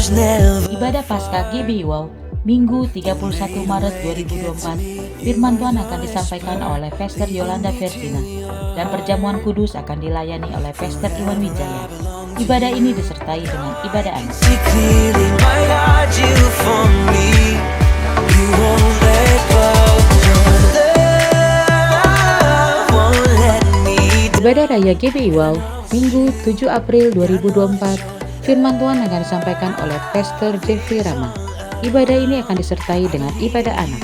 Ibadah Paskah GBI Wow, Minggu 31 Maret 2024, firman Tuhan akan disampaikan oleh Pastor Yolanda Versina dan perjamuan kudus akan dilayani oleh Pastor Iwan Wijaya. Ibadah ini disertai dengan ibadah anak. Ibadah Raya GBI Wow, Minggu 7 April 2024, firman Tuhan akan disampaikan oleh Pastor Jeffrey Rama. Ibadah ini akan disertai dengan ibadah anak.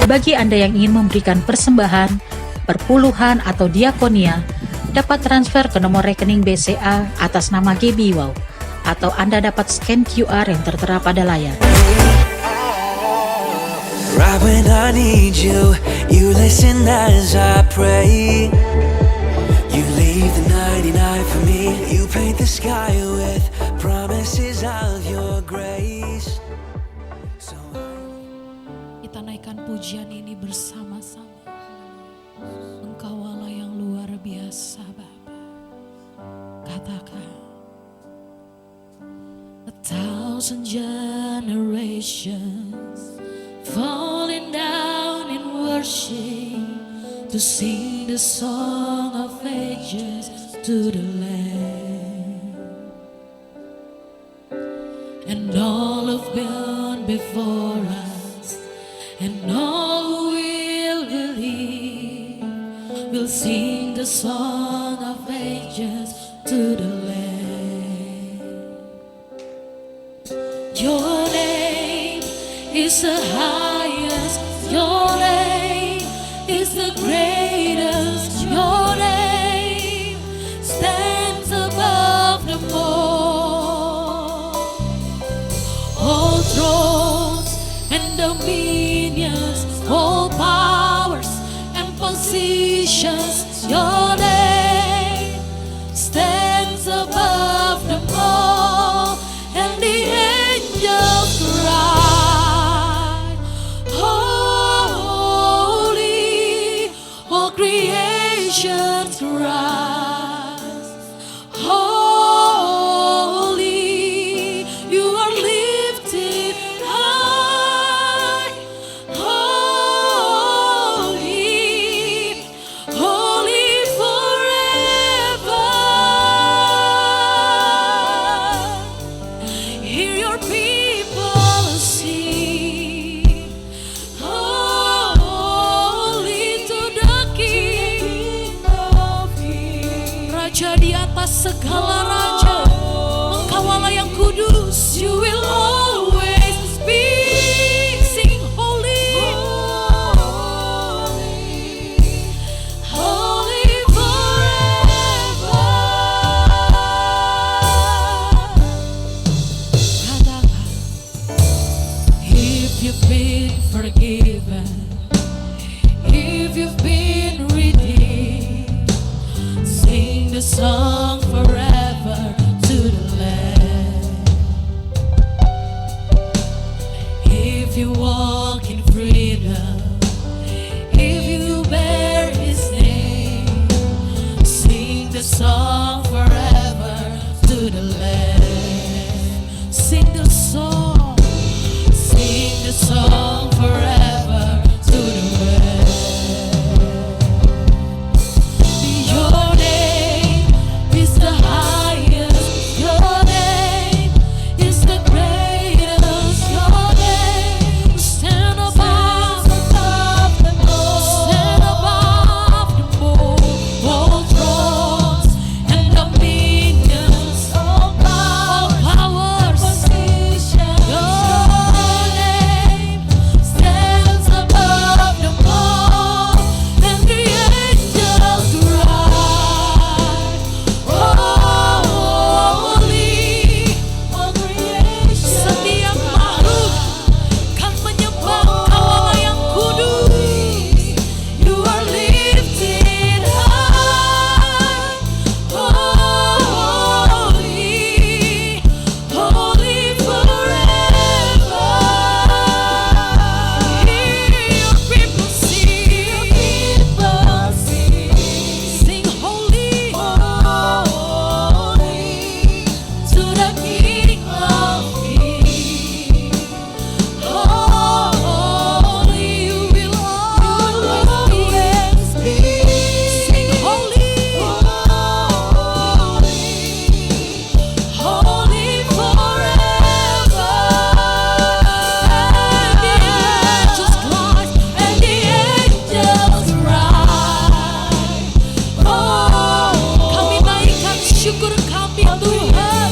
Bagi Anda yang ingin memberikan persembahan, perpuluhan atau diakonia, dapat transfer ke nomor rekening BCA atas nama GBI Wow, atau Anda dapat scan QR yang tertera pada layar. Right when I need you, you listen as I pray. You leave the 99 for me, you paint the sky with promises of your grace. Kita naikkan pujian ini bersama-sama. Engkau Allah yang luar biasa, Bapa. Katakan, 1,000 generations falling down in worship to sing the song of ages to the Lamb, and all have gone before us, and all who will believe will sing the song of ages to the Lamb. Your name is the highest, your name is the greatest, your name stands above them all thrones and dominions, all powers and positions, your name stands above them all, and the angels cry, holy, all creation cries, holy, you are lifted high, holy, holy forever. Hear your people sing, holy to the King of Kings. Raja di atas segala raja, Engkau Allah yang kudus, you will always be. Sing holy, holy forever. Katakan, if you've been forgiven, if you've been redeemed, sing the song forever to the Lamb. If you walk in freedom, if you bear His name, sing the song forever to the Lamb. Sing the song forever to the Lamb. Your name is the highest, your name is the greatest, your name stand above them all, stand above them all thrones and dominions, all powers the King of Kings. Holy, you will always be. Sing holy, holy forever. And the angels cry, and the angels cry. Oh, kami naikkan syukur kami Tuhan.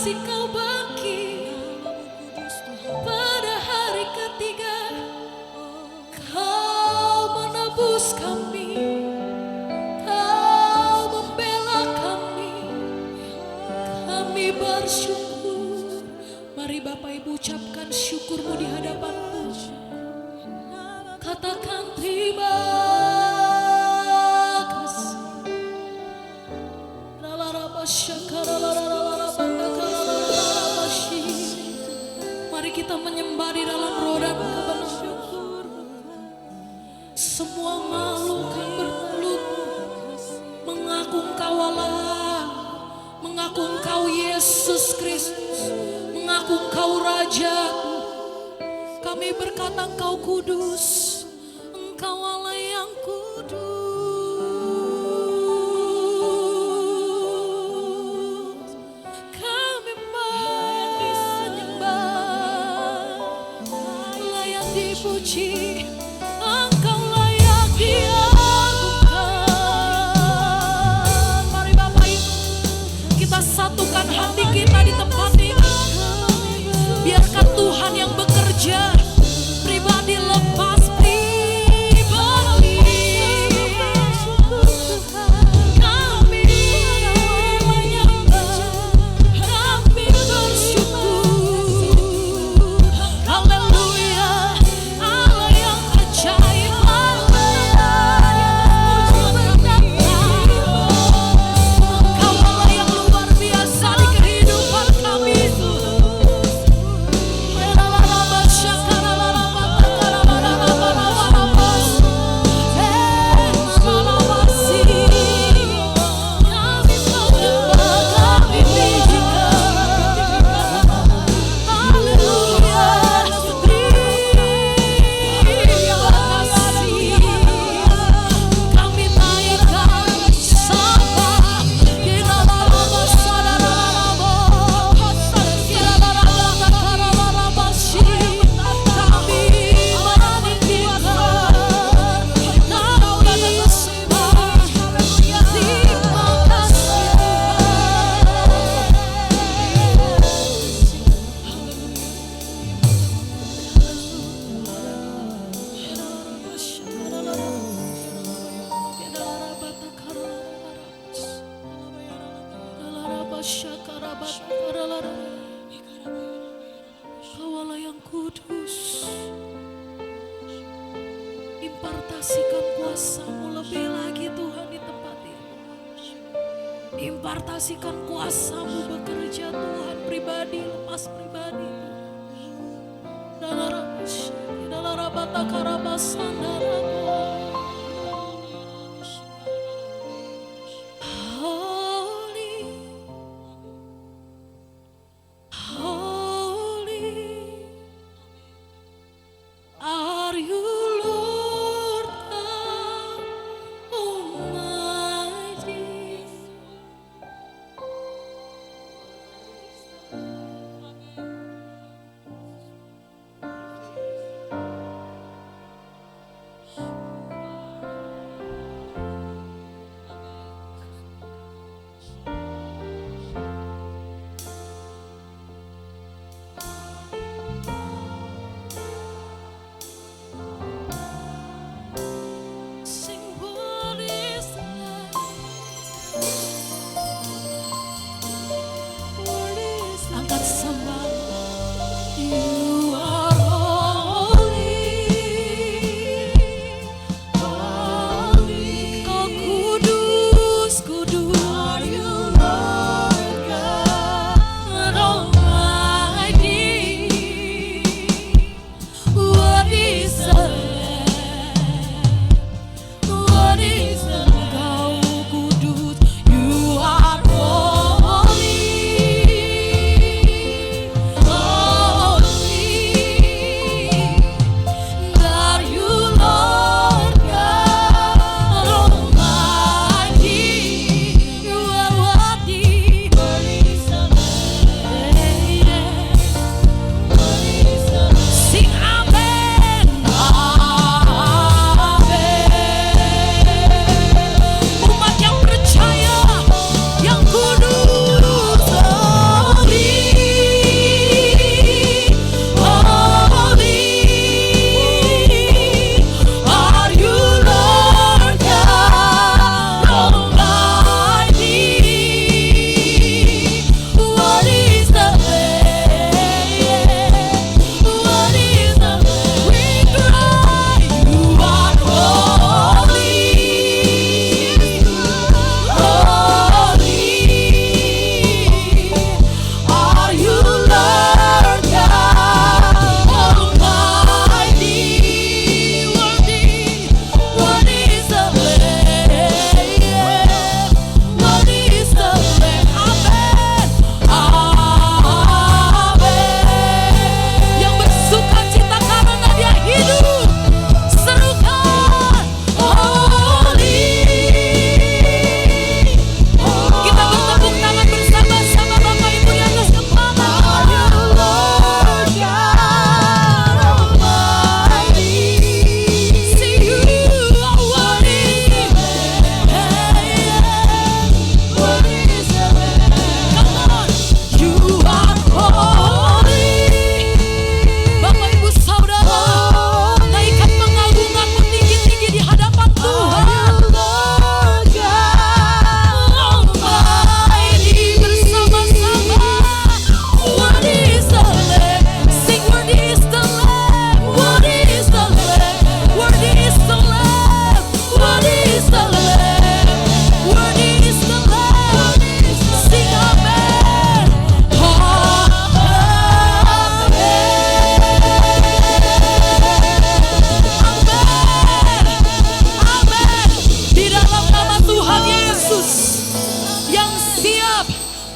kasih Kau bagi pada hari ketiga. Kau menebus kami, Kau membela kami. Kami bersyukur. Mari Bapak Ibu ucapkan syukurmu di hadapan-Mu. Katakan terima kasih. Mari kita menyembah di dalam roh dan kebenaran. Semua makhluk yang bertelut mengaku Engkau Allah, mengaku Engkau Yesus Kristus, mengaku Engkau Raja. Kami berkata Engkau kudus, Engkau Allah yang kudus. Kami menyembah, layak dipuji, Engkau layak diagungkan. Mari Bapak Ibu, kita satukan hati kita di tempat ini. Biarkan Tuhan yang bekerja, pribadi lepas pribadi. Kami menyembah, kami bersyukur. Haleluya, Allah yang ajaib, Allah yang menyenangkan. Engkau Allah yang luar biasa di kehidupan kami. Kau Allah yang kudus, impartasikan kuasa-Mu lebih lagi Tuhan di tempat ini. Impartasikan kuasa-Mu bekerja Tuhan, pribadi lepas pribadi. Dalam rabata karabasandara. Are you Lord God Almighty?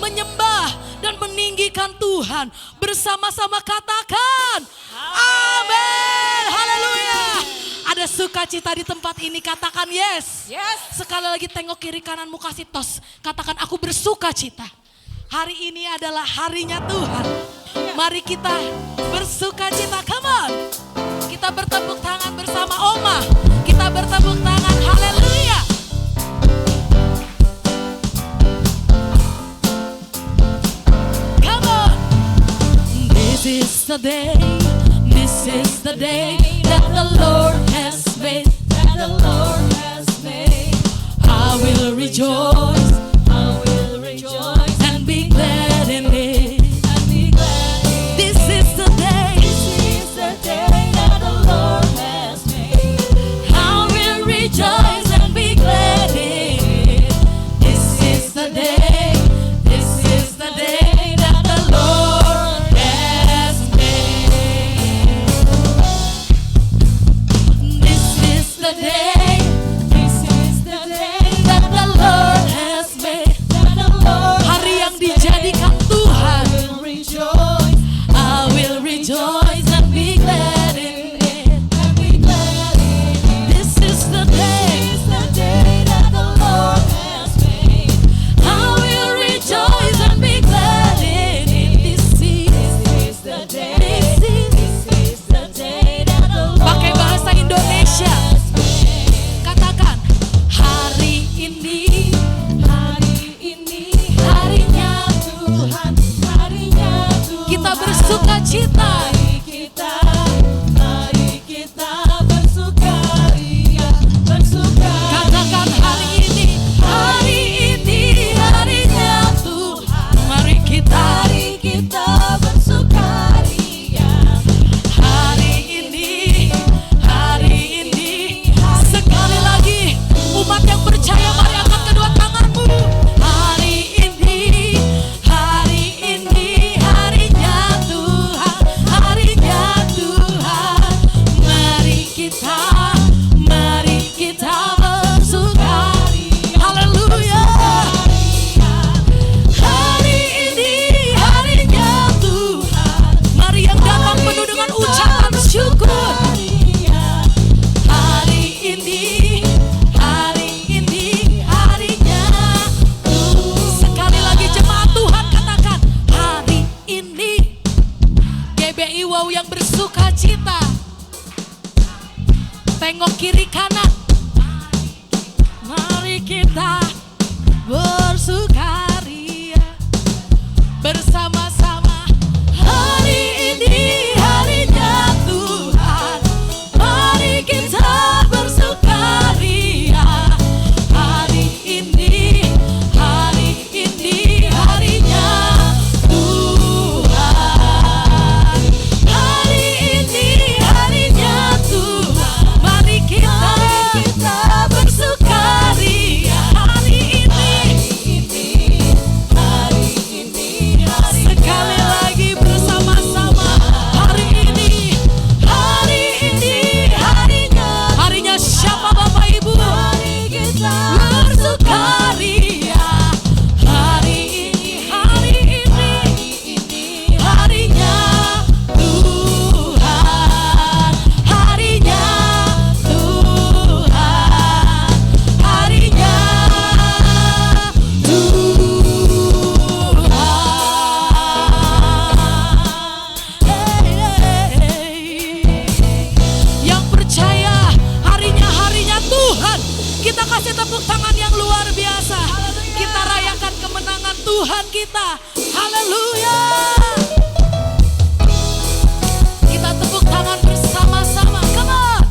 menyembah dan meninggikan Tuhan. Bersama-sama katakan amin. Haleluya. Ada sukacita di tempat ini, katakan yes. Sekali lagi tengok kiri kananmu, kasih tos. Katakan aku bersukacita. Hari ini adalah harinya Tuhan. Mari kita bersukacita, come on. Kita bertepuk tangan bersama Oma. Kita bertepuk tangan, haleluya. Come on. This is the day that the Lord has made. I will rejoice and be glad in it. This is the day that the Lord has made. I will rejoice and be glad in it. This is the day that the Lord has made. This is the day that the Lord has made. Hari yang dijadikan Tuhan. I will rejoice and be glad in it. This is the day that the Lord has made. I will rejoice and be glad in it. This is the day that the Lord. Pakai bahasa Indonesia. Katakan hari ini harinya Tuhan. Kita bersuka cita. Mari kita bersukaria. Katakan hari ini harinya Tuhan. Mari kita bersukaria. Hari ini. Sekali lagi, umat yang percaya, mari angkat kedua tanganmu. Hari ini harinya Tuhan. Mari kita bersukaria. Haleluya. Hari ini harinya Tuhan. Mari yang datang penuh dengan ucapan syukur. Hari ini harinya Tuhan. Sekali lagi jemaat Tuhan, katakan hari ini. GBI Wow yang bersuka cita. Tengok kiri kanan. Mari kita bersukaria bersama-sama. Hari ini harinya Tuhan. Mari kita bersukaria. Hari ini harinya Tuhan. Hari ini harinya Tuhan. Mari kita bersukaria. Hari ini. Sekali lagi bersama-sama. Hari ini harinya siapa Bapak Ibu? Bersukaria. Hari ini harinya Tuhan. Harinya Tuhan. Yang percaya harinya Tuhan, kita kasih tepuk tangan yang luar biasa. Kita rayakan kemenangan Tuhan kita. Haleluya. Kita tepuk tangan bersama-sama. Come on.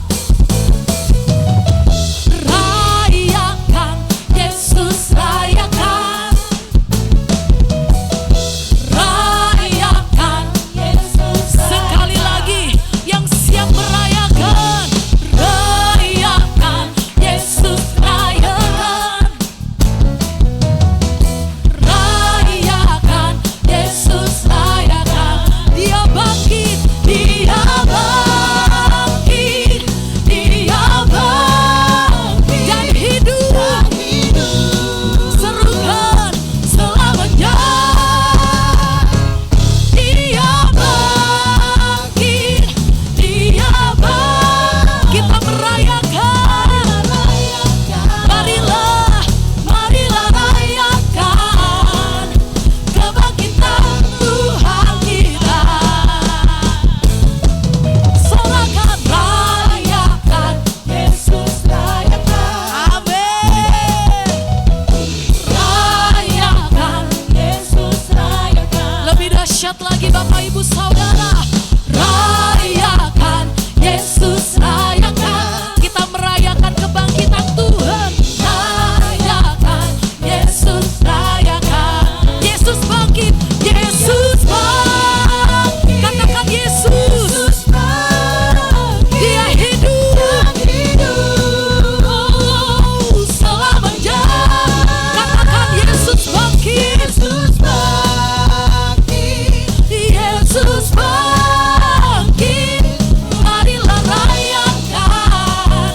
Rayakan Yesus, rayakan. Rayakan Yesus. Sekali lagi, yang siap merayakan. Rayakan Yesus, rayakan. Rayakan Yesus, rayakan. dahsyat lagi Bapak Ibu Saudara. Rayakan Yesus, rayakan. Kita merayakan kebangkitan Tuhan. Rayakan Yesus, rayakan. Yesus bangkit, Yesus bangkit. Katakan Yesus bangkit. Dia hidup, oh, selamanya. Katakan Yesus bangkit, Yesus bangkit, Yesus bangkit. Marilah rayakan,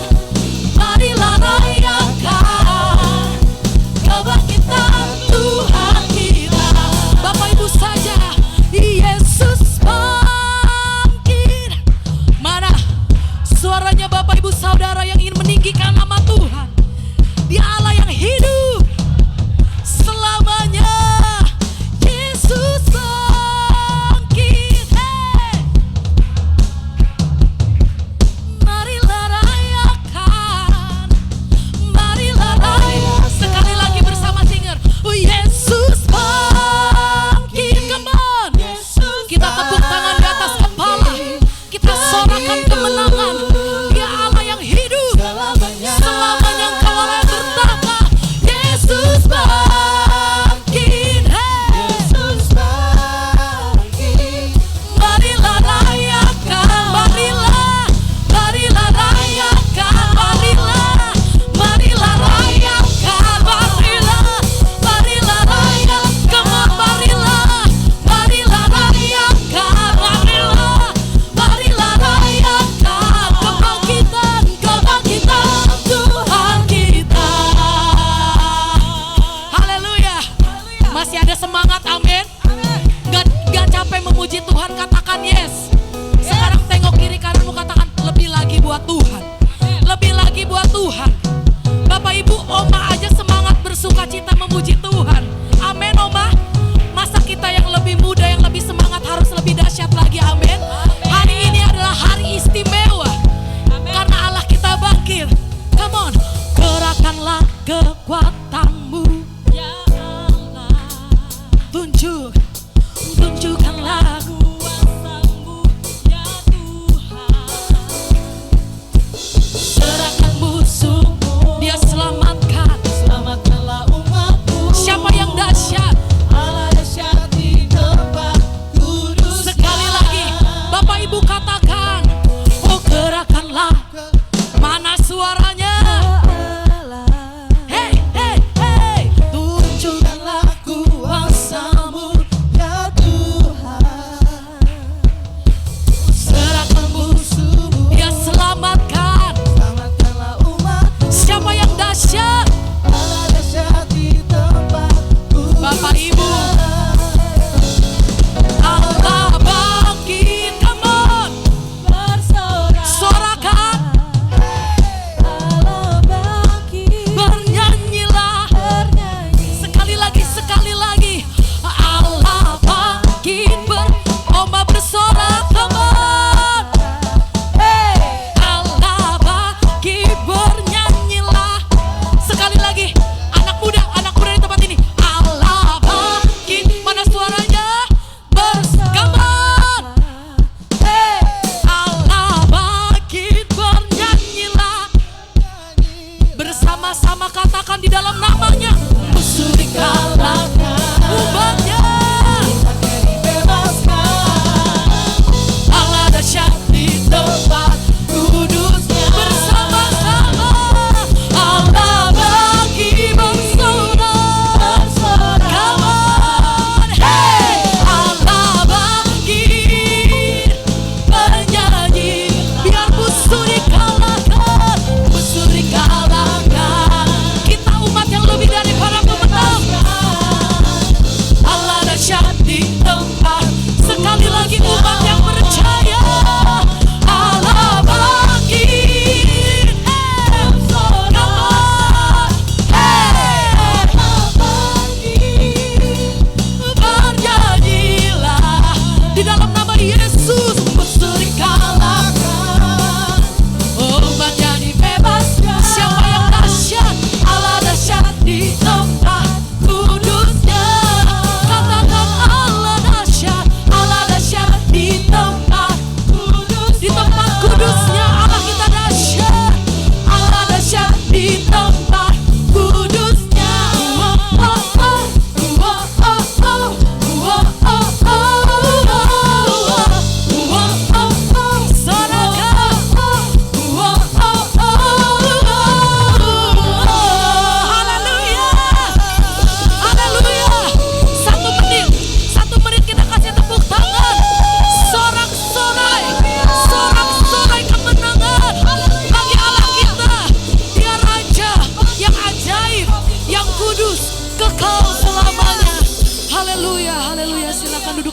marilah rayakan kebangkitan Tuhan kita. Bapak Ibu saja, Yesus bangkit. Mana suaranya Bapak Ibu Saudara yang ingin meninggikan nama Tuhan? Dia Allah yang hidup selamanya. Yesus bangkit. Hey. Marilah rayakan, marilah rayakan. Sekali lagi bersama singer. Oh, Yesus bangkit. Come on. Kita tepuk tangan di atas kepala. Kita sorakan kemenangan. Dia Allah yang hidup selamanya, Engkau Allah yang bertata. Yesus bangkit. Hey. Marilah rayakan, marilah, marilah rayakan, marilah, marilah rayakan, marilah, marilah rayakan, come on, marilah, marilah rayakan, marilah, marilah rayakan kebangkitan, kebangkitan Tuhan kita. Haleluya. Masih ada semangat, amin. Gak capek memuji Tuhan, katakan yes. Sekarang tengok kiri kananmu, katakan lebih lagi buat Tuhan, lebih lagi buat Tuhan. Bapak Ibu, Oma aja semangat bersuka cita memuji Tuhan. Amin Oma. Masa kita yang lebih muda, yang lebih semangat harus lebih dahsyat lagi, amin. Hari ini adalah hari istimewa karena Allah kita bangkit. Come on, gerakanlah kekuatanmu ya Allah. Tunjukkanlah kuasamu ya Tuhan. Serahkan musuhmu, Dia selamatkan. Selamatkanlah umatmu. Siapa yang dahsyat? Allah dahsyat di tempat kudus. Sekali lagi, Bapak Ibu katakan, oh gerakanlah. Mana suaranya? Hey, hey, hey. Tunjukkanlah kuasamu ya Tuhan.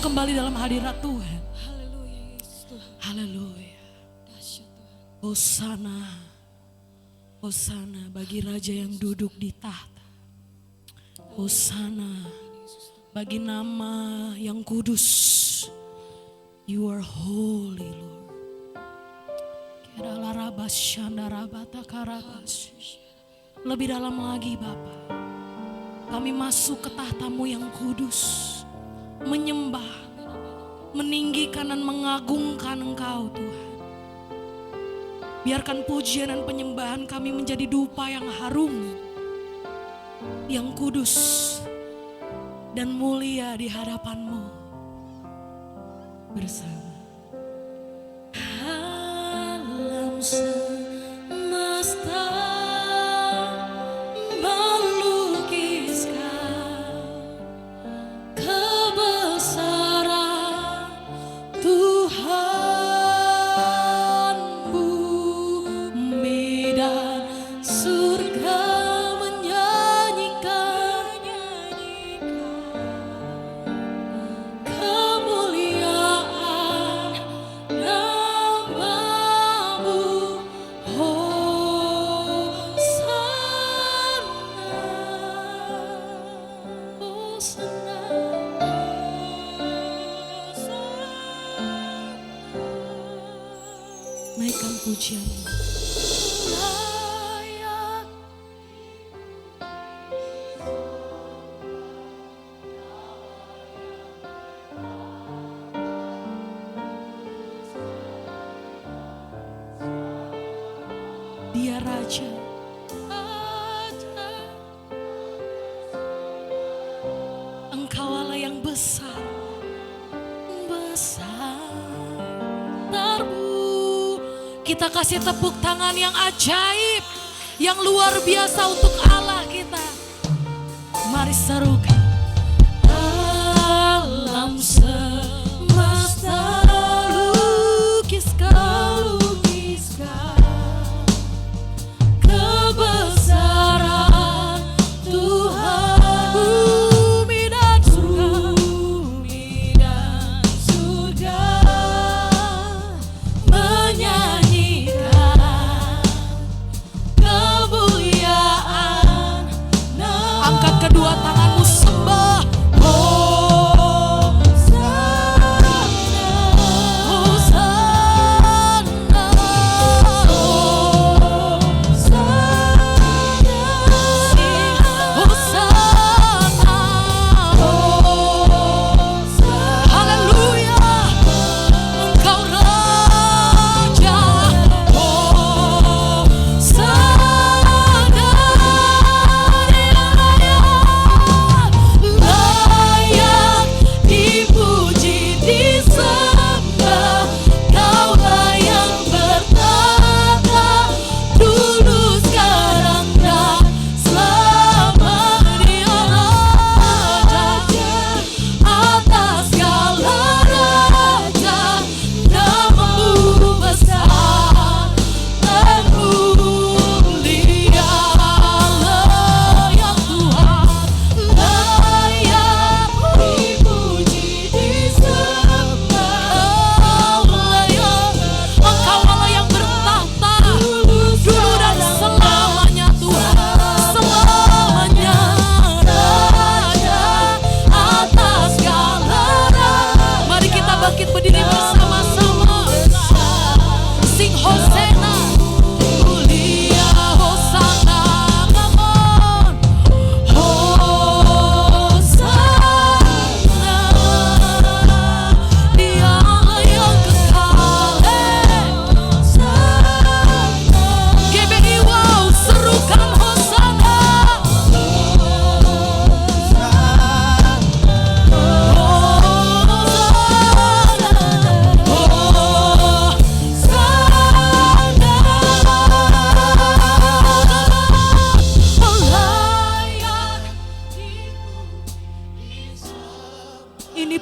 kembali dalam hadirat Tuhan. Haleluya. Hosana. Hosana bagi Raja yang duduk di tahta. Hosana bagi nama yang kudus. You are holy, Lord. Lebih dalam lagi Bapa, kami masuk ke tahta-Mu yang kudus, menyembah, meninggikan dan mengagungkan Engkau Tuhan. Biarkan pujian dan penyembahan kami menjadi dupa yang harum, yang kudus dan mulia di hadapan-Mu bersama. Alam semesta melukiskan kebesaran Tuhan, bumi dan surga menyanyikan kemuliaan nama-Mu. Hosana, naikkan pujian-Mu. Layak Dia Raja. Engkau Allah yang besar, besar, terbu. Kita kasih tepuk tangan yang ajaib, yang luar biasa untuk Allah kita. Mari serukan. Alam semesta lukiskan kebesaran Tuhan, bumi dan surga menyanyikan kemuliaan. Angkat kedua tanganmu, sembah.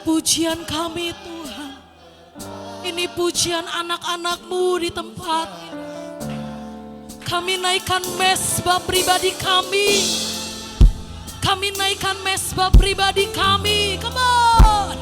pujian kami Tuhan. Ini pujian anak-anak-Mu di tempat ini. Kami naikkan mesbah pribadi kami. Kami naikkan mesbah pribadi kami. Come on.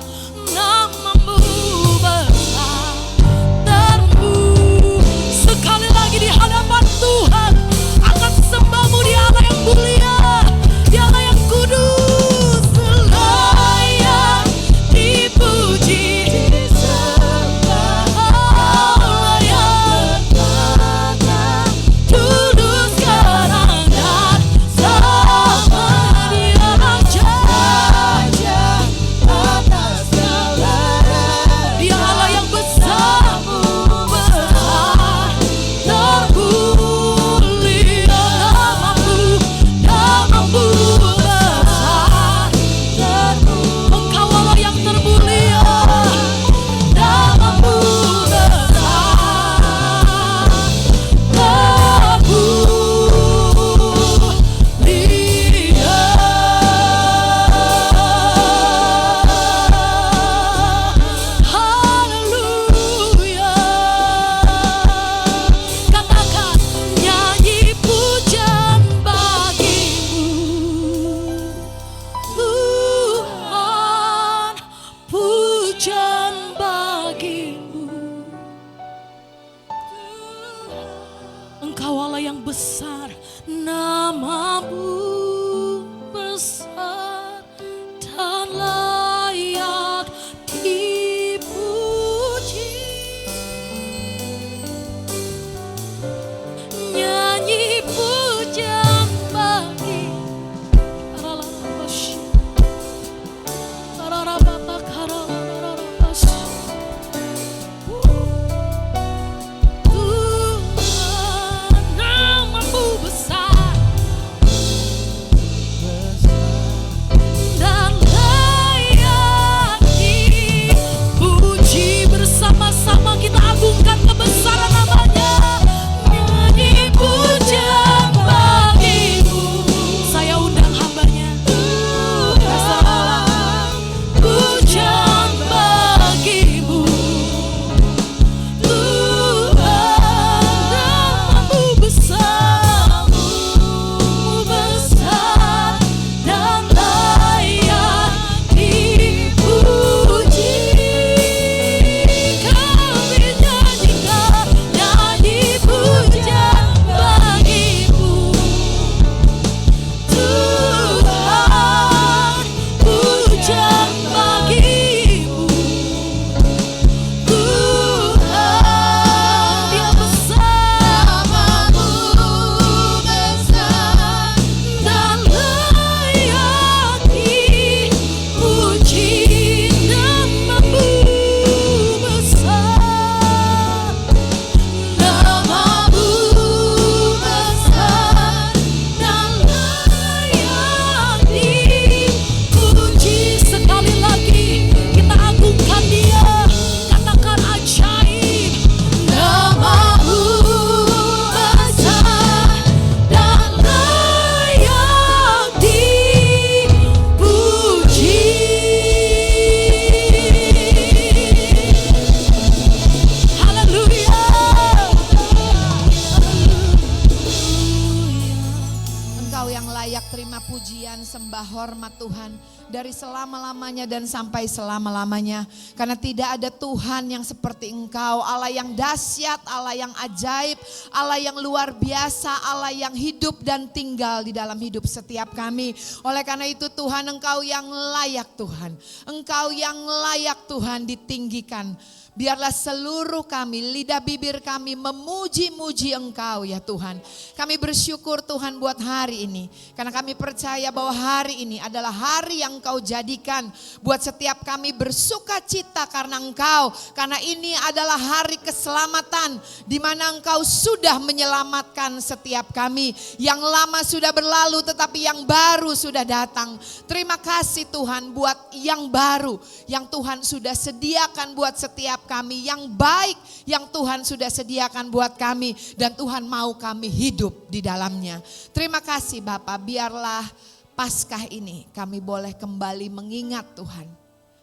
dari selama-lamanya dan sampai selama-lamanya. Karena tidak ada Tuhan yang seperti Engkau, Allah yang dahsyat, Allah yang ajaib, Allah yang luar biasa, Allah yang hidup dan tinggal di dalam hidup setiap kami. Oleh karena itu Tuhan, Engkau yang layak Tuhan, Engkau yang layak Tuhan ditinggikan. Biarlah seluruh kami, lidah bibir kami memuji-muji Engkau ya Tuhan. Kami bersyukur Tuhan buat hari ini. Karena kami percaya bahwa hari ini adalah hari yang Engkau jadikan buat setiap kami bersuka cita karena Engkau. Karena ini adalah hari keselamatan di mana Engkau sudah menyelamatkan setiap kami. Yang lama sudah berlalu tetapi yang baru sudah datang. Terima kasih Tuhan buat yang baru yang Tuhan sudah sediakan buat setiap kami, yang baik yang Tuhan sudah sediakan buat kami dan Tuhan mau kami hidup di dalamnya. Terima kasih Bapak, biarlah Paskah ini kami boleh kembali mengingat Tuhan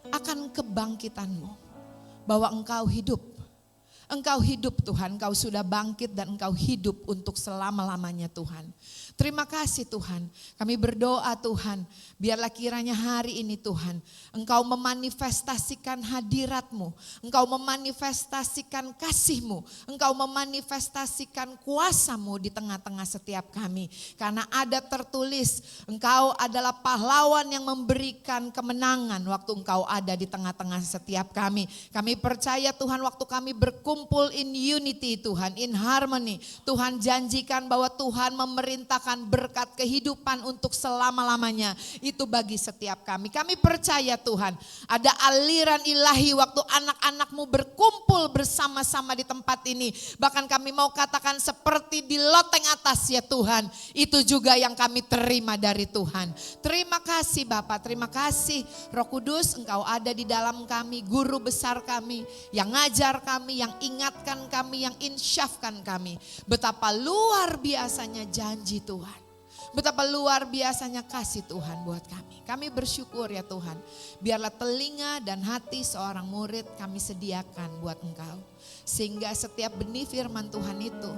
akan kebangkitan-Mu, bahwa Engkau hidup. Engkau hidup Tuhan, Engkau sudah bangkit dan Engkau hidup untuk selama-lamanya Tuhan. Terima kasih Tuhan, kami berdoa Tuhan, biarlah kiranya hari ini Tuhan, Engkau memanifestasikan hadirat-Mu, Engkau memanifestasikan kasih-Mu, Engkau memanifestasikan kuasa-Mu di tengah-tengah setiap kami. Karena ada tertulis, Engkau adalah pahlawan yang memberikan kemenangan waktu Engkau ada di tengah-tengah setiap kami. Kami percaya Tuhan, waktu kami berkumpul in unity Tuhan, in harmony, Tuhan janjikan bahwa Tuhan memerintahkan berkat kehidupan untuk selama-lamanya. Itu bagi setiap kami. Kami percaya Tuhan, ada aliran ilahi waktu anak-anak-Mu berkumpul bersama-sama di tempat ini. Bahkan kami mau katakan seperti di loteng atas ya Tuhan. Itu juga yang kami terima dari Tuhan. Terima kasih Bapak, terima kasih Roh Kudus, Engkau ada di dalam kami, guru besar kami, yang ngajar kami, yang ingatkan kami, yang insyafkan kami. Betapa luar biasanya janji Tuhan. Betapa luar biasanya kasih Tuhan buat kami. Kami bersyukur ya Tuhan. Biarlah telinga dan hati seorang murid kami sediakan buat Engkau. Sehingga setiap benih firman Tuhan itu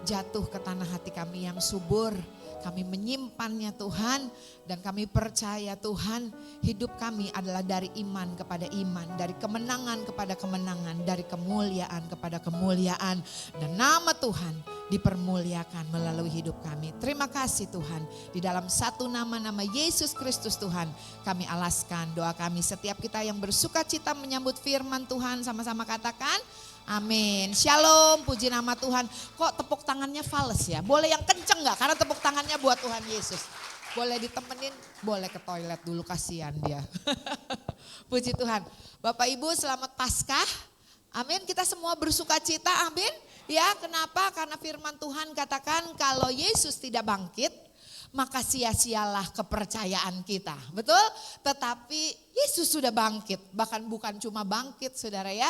jatuh ke tanah hati kami yang subur. Kami menyimpannya Tuhan, dan kami percaya Tuhan, hidup kami adalah dari iman kepada iman, dari kemenangan kepada kemenangan, dari kemuliaan kepada kemuliaan, dan nama Tuhan dipermuliakan melalui hidup kami. Terima kasih Tuhan, di dalam satu nama Yesus Kristus Tuhan, kami alaskan doa kami. Setiap kita yang bersuka cita menyambut firman Tuhan, sama-sama katakan amin. Shalom, puji nama Tuhan. Kok tepuk tangannya fals ya? Boleh yang kenceng gak? Karena tepuk tangannya buat Tuhan Yesus. Boleh ditemenin, boleh ke toilet dulu, kasihan dia. Puji Tuhan. Bapak Ibu selamat Paskah. Amin, kita semua bersuka cita, amin. Ya, kenapa? Karena firman Tuhan katakan kalau Yesus tidak bangkit, maka sia-sialah kepercayaan kita. Betul? Tetapi Yesus sudah bangkit. Bahkan bukan cuma bangkit saudara ya.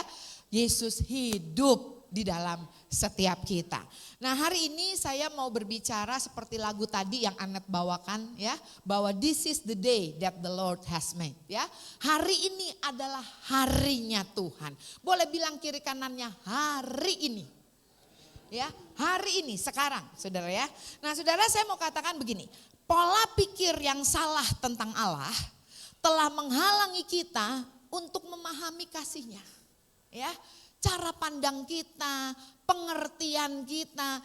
Yesus hidup di dalam setiap kita. Nah hari ini saya mau berbicara seperti lagu tadi yang Anet bawakan ya. Bahwa this is the day that the Lord has made ya. Hari ini adalah harinya Tuhan. Boleh bilang kiri kanannya hari ini. Ya, hari ini, sekarang saudara ya. Nah saudara, saya mau katakan begini. Pola pikir yang salah tentang Allah telah menghalangi kita untuk memahami kasih-Nya. Ya, cara pandang kita, pengertian kita.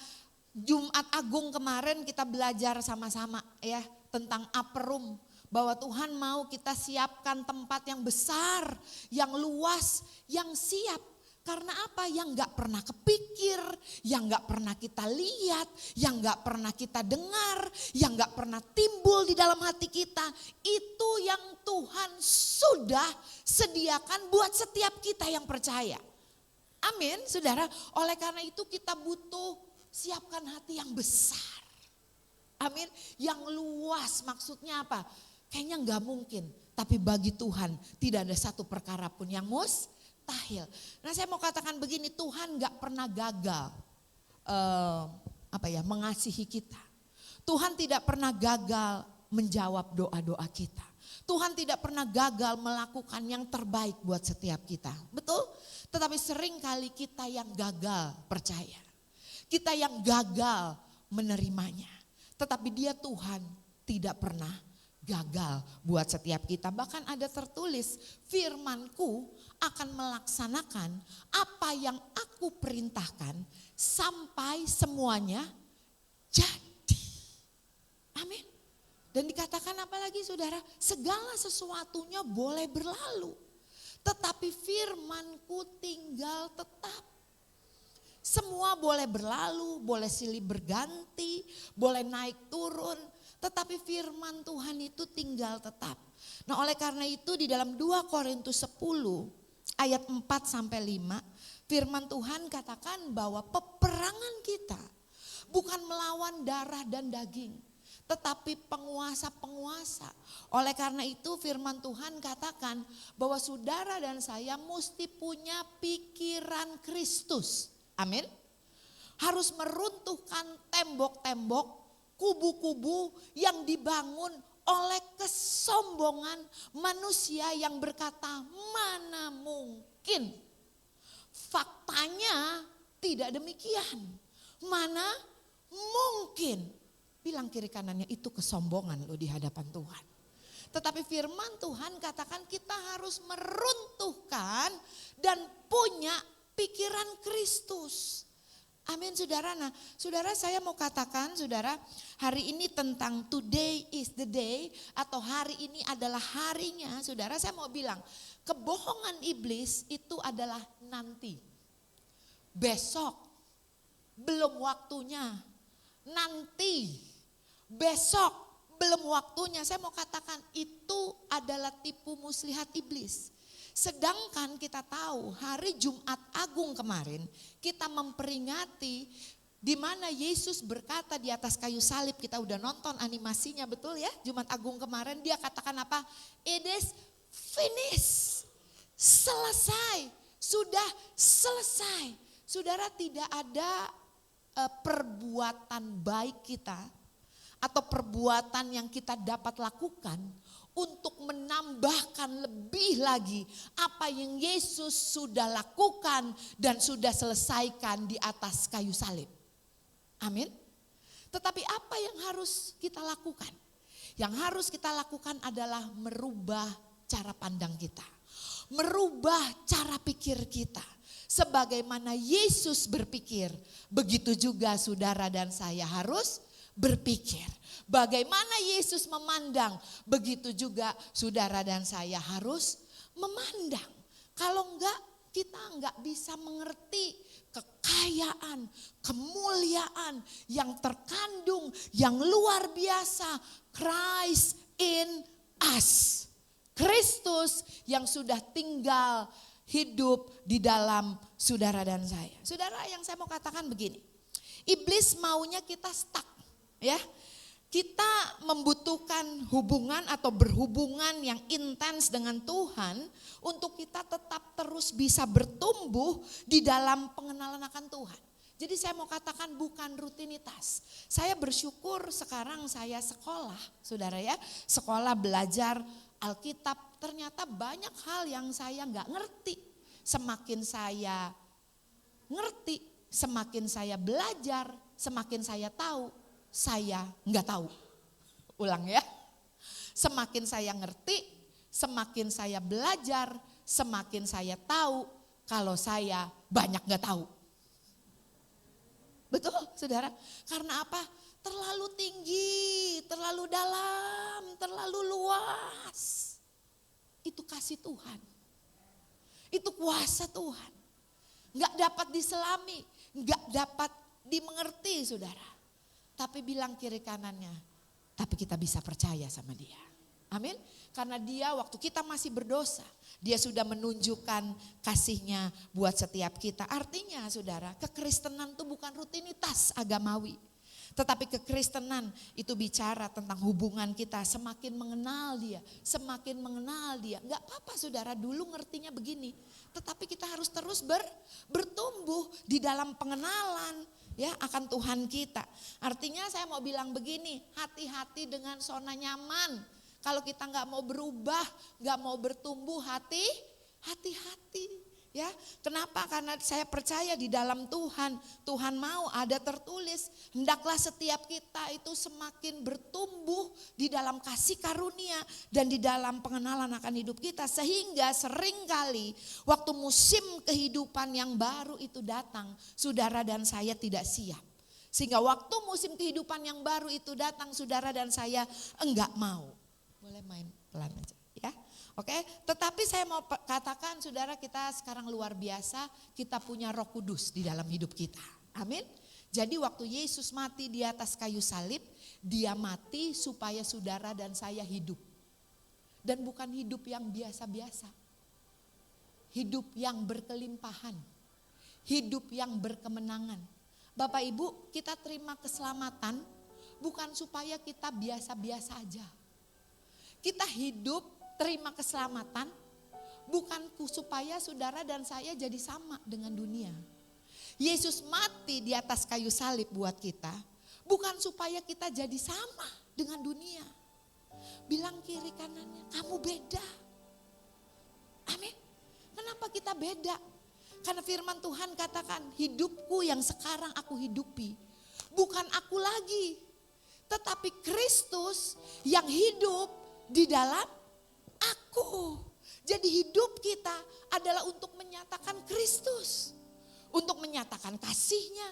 Jumat Agung kemarin kita belajar sama-sama ya tentang upper room, bahwa Tuhan mau kita siapkan tempat yang besar, yang luas, yang siap. Karena apa? Yang gak pernah kepikir, yang gak pernah kita lihat, yang gak pernah kita dengar, yang gak pernah timbul di dalam hati kita. Itu yang Tuhan sudah sediakan buat setiap kita yang percaya. Amin, saudara. Oleh karena itu kita butuh siapkan hati yang besar. Amin, yang luas. Maksudnya apa? Kayaknya gak mungkin. Tapi bagi Tuhan tidak ada satu perkara pun yang mustahil. Nah saya mau katakan begini, Tuhan gak pernah gagal mengasihi kita. Tuhan tidak pernah gagal menjawab doa-doa kita. Tuhan tidak pernah gagal melakukan yang terbaik buat setiap kita. Betul? Tetapi sering kali kita yang gagal percaya. Kita yang gagal menerimanya. Tetapi Dia Tuhan tidak pernah gagal buat setiap kita. Bahkan ada tertulis, firman-Ku akan melaksanakan apa yang Aku perintahkan sampai semuanya jadi. Amin. Dan dikatakan apa lagi saudara? Segala sesuatunya boleh berlalu, tetapi firman-Ku tinggal tetap. Semua boleh berlalu, boleh silih berganti, boleh naik turun, tetapi firman Tuhan itu tinggal tetap. Nah, oleh karena itu di dalam 2 Korintus 10 ayat 4 sampai 5, firman Tuhan katakan bahwa peperangan kita bukan melawan darah dan daging, tetapi penguasa-penguasa. Oleh karena itu firman Tuhan katakan bahwa saudara dan saya mesti punya pikiran Kristus. Amin. Harus meruntuhkan tembok-tembok, kubu-kubu yang dibangun oleh kesombongan manusia yang berkata, mana mungkin. Faktanya tidak demikian. Mana mungkin. Bilang kiri kanannya, itu kesombongan loh di hadapan Tuhan. Tetapi firman Tuhan katakan kita harus meruntuhkan dan punya pikiran Kristus. Amin saudara. Nah saudara, saya mau katakan saudara, hari ini tentang today is the day, atau hari ini adalah harinya. Saudara, saya mau bilang kebohongan iblis itu adalah nanti, besok, belum waktunya, nanti, besok, belum waktunya. Saya mau katakan itu adalah tipu muslihat iblis. Sedangkan kita tahu hari Jumat Agung kemarin kita memperingati di mana Yesus berkata di atas kayu salib. Kita udah nonton animasinya, betul ya, Jumat Agung kemarin. Dia katakan apa? It is finished. Selesai, sudah selesai. Saudara, tidak ada perbuatan baik kita atau perbuatan yang kita dapat lakukan untuk menambahkan lebih lagi apa yang Yesus sudah lakukan dan sudah selesaikan di atas kayu salib. Amin. Tetapi apa yang harus kita lakukan? Yang harus kita lakukan adalah merubah cara pandang kita, merubah cara pikir kita. Sebagaimana Yesus berpikir, begitu juga saudara dan saya harus berpikir. Bagaimana Yesus memandang, begitu juga saudara dan saya harus memandang. Kalau enggak, kita enggak bisa mengerti kekayaan, kemuliaan yang terkandung, yang luar biasa. Christ in us. Kristus yang sudah tinggal hidup di dalam saudara dan saya. Saudara, yang saya mau katakan begini. Iblis maunya kita stuck, ya. Kita membutuhkan hubungan atau berhubungan yang intens dengan Tuhan untuk kita tetap terus bisa bertumbuh di dalam pengenalan akan Tuhan. Jadi saya mau katakan bukan rutinitas. Saya bersyukur sekarang saya sekolah, saudara ya. Sekolah belajar Alkitab, ternyata banyak hal yang saya nggak ngerti. Semakin saya ngerti, semakin saya belajar, semakin saya tahu. Saya nggak tahu. Ulang ya. Semakin saya ngerti, semakin saya belajar, semakin saya tahu kalau saya banyak nggak tahu. Betul saudara? Karena apa? Terlalu tinggi, terlalu dalam, terlalu luas. Itu kasih Tuhan. Itu kuasa Tuhan. Nggak dapat diselami, nggak dapat dimengerti saudara. Tapi bilang kiri kanannya, tapi kita bisa percaya sama dia. Amin. Karena dia waktu kita masih berdosa, dia sudah menunjukkan kasihnya buat setiap kita. Artinya saudara, kekristenan itu bukan rutinitas agamawi. Tetapi kekristenan itu bicara tentang hubungan kita, semakin mengenal dia, semakin mengenal dia. Enggak apa-apa saudara, dulu ngertinya begini. Tetapi kita harus terus bertumbuh di dalam pengenalan ya akan Tuhan kita. Artinya saya mau bilang begini, hati-hati dengan zona nyaman. Kalau kita nggak mau berubah, nggak mau bertumbuh, hati-hati. Ya, kenapa? Karena saya percaya di dalam Tuhan. Tuhan mau ada tertulis, hendaklah setiap kita itu semakin bertumbuh di dalam kasih karunia dan di dalam pengenalan akan hidup kita. Sehingga seringkali waktu musim kehidupan yang baru itu datang, saudara dan saya tidak siap. Sehingga waktu musim kehidupan yang baru itu datang, saudara dan saya enggak mau. Boleh main pelan aja ya. Oke, tetapi saya mau katakan saudara, kita sekarang luar biasa, kita punya Roh Kudus di dalam hidup kita. Amin. Jadi waktu Yesus mati di atas kayu salib, dia mati supaya saudara dan saya hidup. Dan bukan hidup yang biasa-biasa. Hidup yang berkelimpahan. Hidup yang berkemenangan. Bapak Ibu, kita terima keselamatan bukan supaya kita biasa-biasa aja. Kita hidup terima keselamatan bukan supaya saudara dan saya jadi sama dengan dunia. Yesus mati di atas kayu salib buat kita bukan supaya kita jadi sama dengan dunia. Bilang kiri kanannya, kamu beda. Amin. Kenapa kita beda? Karena firman Tuhan katakan, hidupku yang sekarang aku hidupi bukan aku lagi, tetapi Kristus yang hidup di dalam aku. Jadi hidup kita adalah untuk menyatakan Kristus. Untuk menyatakan kasih-Nya.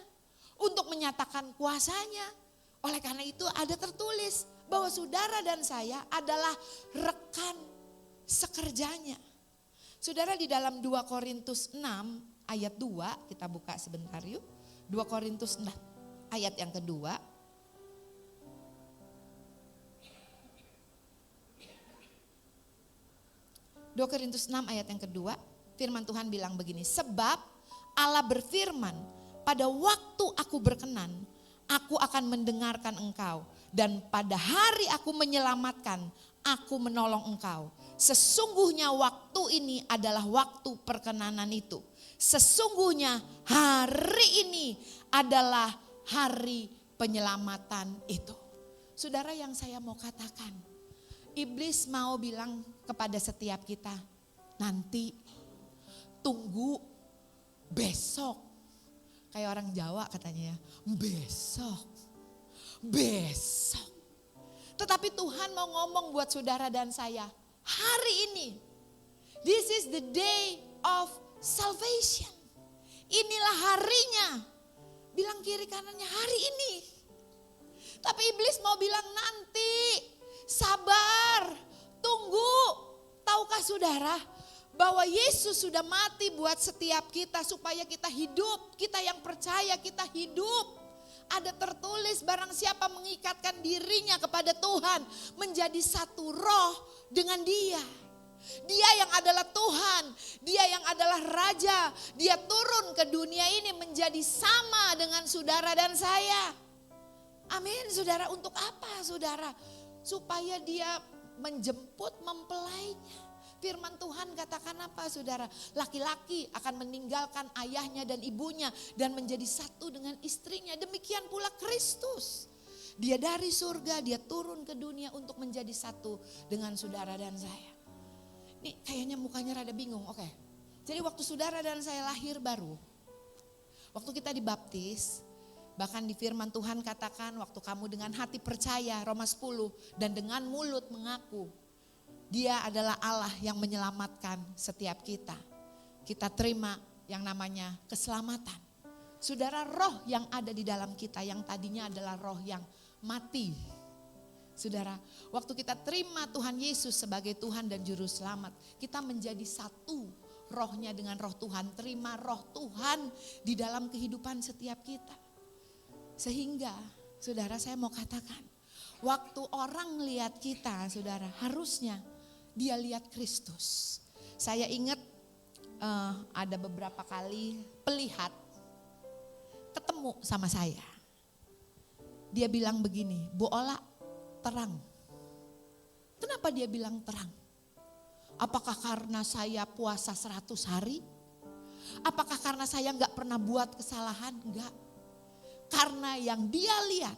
Untuk menyatakan kuasa-Nya. Oleh karena itu ada tertulis bahwa saudara dan saya adalah rekan sekerjanya. Saudara, di dalam 2 Korintus 6 ayat 2, kita buka sebentar yuk. 2 Korintus 6 ayat yang kedua. 2 Korintus 6 ayat yang kedua, firman Tuhan bilang begini, sebab Allah berfirman, pada waktu aku berkenan, aku akan mendengarkan engkau, dan pada hari aku menyelamatkan, aku menolong engkau. Sesungguhnya waktu ini adalah waktu perkenanan itu. Sesungguhnya hari ini adalah hari penyelamatan itu. Saudara, yang saya mau katakan, iblis mau bilang kepada setiap kita, nanti, tunggu, besok. Kayak orang Jawa katanya ya, besok. Tetapi Tuhan mau ngomong buat saudara dan saya, hari ini, this is the day of salvation. Inilah harinya. Bilang kiri kanannya, hari ini. Tapi iblis mau bilang nanti. Sabar, tunggu. Tahukah saudara bahwa Yesus sudah mati buat setiap kita supaya kita hidup. Kita yang percaya kita hidup. Ada tertulis barang siapa mengikatkan dirinya kepada Tuhan menjadi satu roh dengan Dia. Dia yang adalah Tuhan, Dia yang adalah Raja. Dia turun ke dunia ini menjadi sama dengan saudara dan saya. Amin, saudara. Untuk apa, saudara? Supaya Dia menjemput mempelainya. Firman Tuhan katakan apa, saudara? Laki-laki akan meninggalkan ayahnya dan ibunya dan menjadi satu dengan istrinya. Demikian pula Kristus. Dia dari surga, Dia turun ke dunia untuk menjadi satu dengan saudara dan saya. Ini kayaknya mukanya rada bingung, oke. Jadi waktu saudara dan saya lahir baru, waktu kita dibaptis, bahkan di firman Tuhan katakan waktu kamu dengan hati percaya, Roma 10, dan dengan mulut mengaku, Dia adalah Allah yang menyelamatkan setiap kita. Kita terima yang namanya keselamatan. Saudara, roh yang ada di dalam kita yang tadinya adalah roh yang mati. Saudara, waktu kita terima Tuhan Yesus sebagai Tuhan dan Juru Selamat, kita menjadi satu rohnya dengan roh Tuhan. Terima roh Tuhan di dalam kehidupan setiap kita. Sehingga, saudara, saya mau katakan, waktu orang lihat kita, saudara, harusnya dia lihat Kristus. Saya ingat ada beberapa kali pelihat ketemu sama saya. Dia bilang begini, Bu Ola, terang. Kenapa dia bilang terang? Apakah karena saya puasa 100 hari? Apakah karena saya gak pernah buat kesalahan? Enggak. Karena yang dia lihat,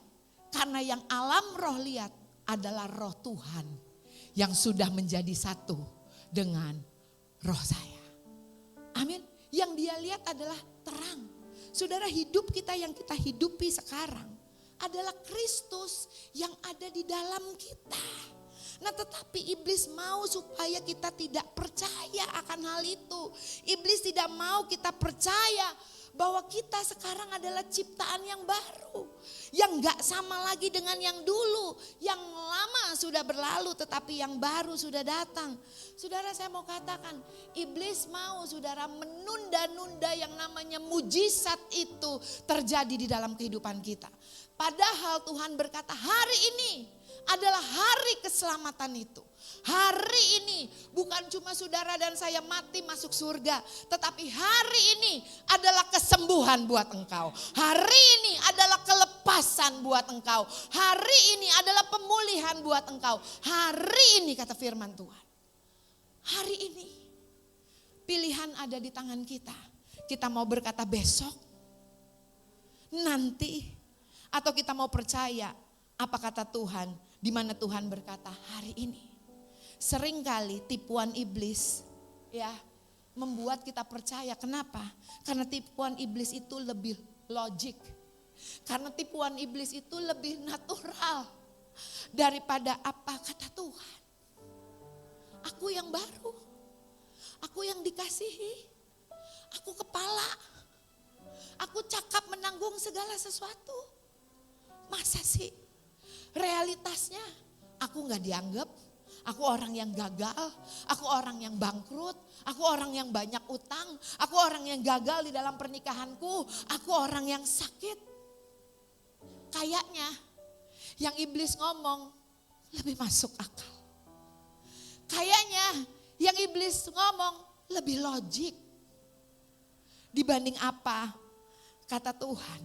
karena yang alam roh lihat adalah roh Tuhan yang sudah menjadi satu dengan roh saya. Amin. Yang dia lihat adalah terang. Saudara, hidup kita yang kita hidupi sekarang adalah Kristus yang ada di dalam kita. Nah, tetapi iblis mau supaya kita tidak percaya akan hal itu. Iblis tidak mau kita percaya bahwa kita sekarang adalah ciptaan yang baru. Yang gak sama lagi dengan yang dulu. Yang lama sudah berlalu tetapi yang baru sudah datang. Saudara, saya mau katakan, iblis mau saudara menunda-nunda yang namanya mujizat itu terjadi di dalam kehidupan kita. Padahal Tuhan berkata, hari ini adalah hari keselamatan itu. Hari ini bukan cuma saudara dan saya mati masuk surga, tetapi hari ini adalah kesembuhan buat engkau. Hari ini adalah kelepasan buat engkau. Hari ini adalah pemulihan buat engkau. Hari ini, kata firman Tuhan. Hari ini pilihan ada di tangan kita. Kita mau berkata besok, nanti, atau kita mau percaya apa kata Tuhan, di mana Tuhan berkata hari ini. Seringkali tipuan iblis ya membuat kita percaya. Kenapa? Karena tipuan iblis itu lebih logik. Karena tipuan iblis itu lebih natural daripada apa kata Tuhan. Aku yang baru, aku yang dikasihi, aku kepala, aku cakap menanggung segala sesuatu. Masa sih? Realitasnya aku gak dianggap, aku orang yang gagal, aku orang yang bangkrut, aku orang yang banyak utang, aku orang yang gagal di dalam pernikahanku, aku orang yang sakit. Kayaknya yang iblis ngomong lebih masuk akal. Kayaknya yang iblis ngomong lebih logik dibanding apa kata Tuhan.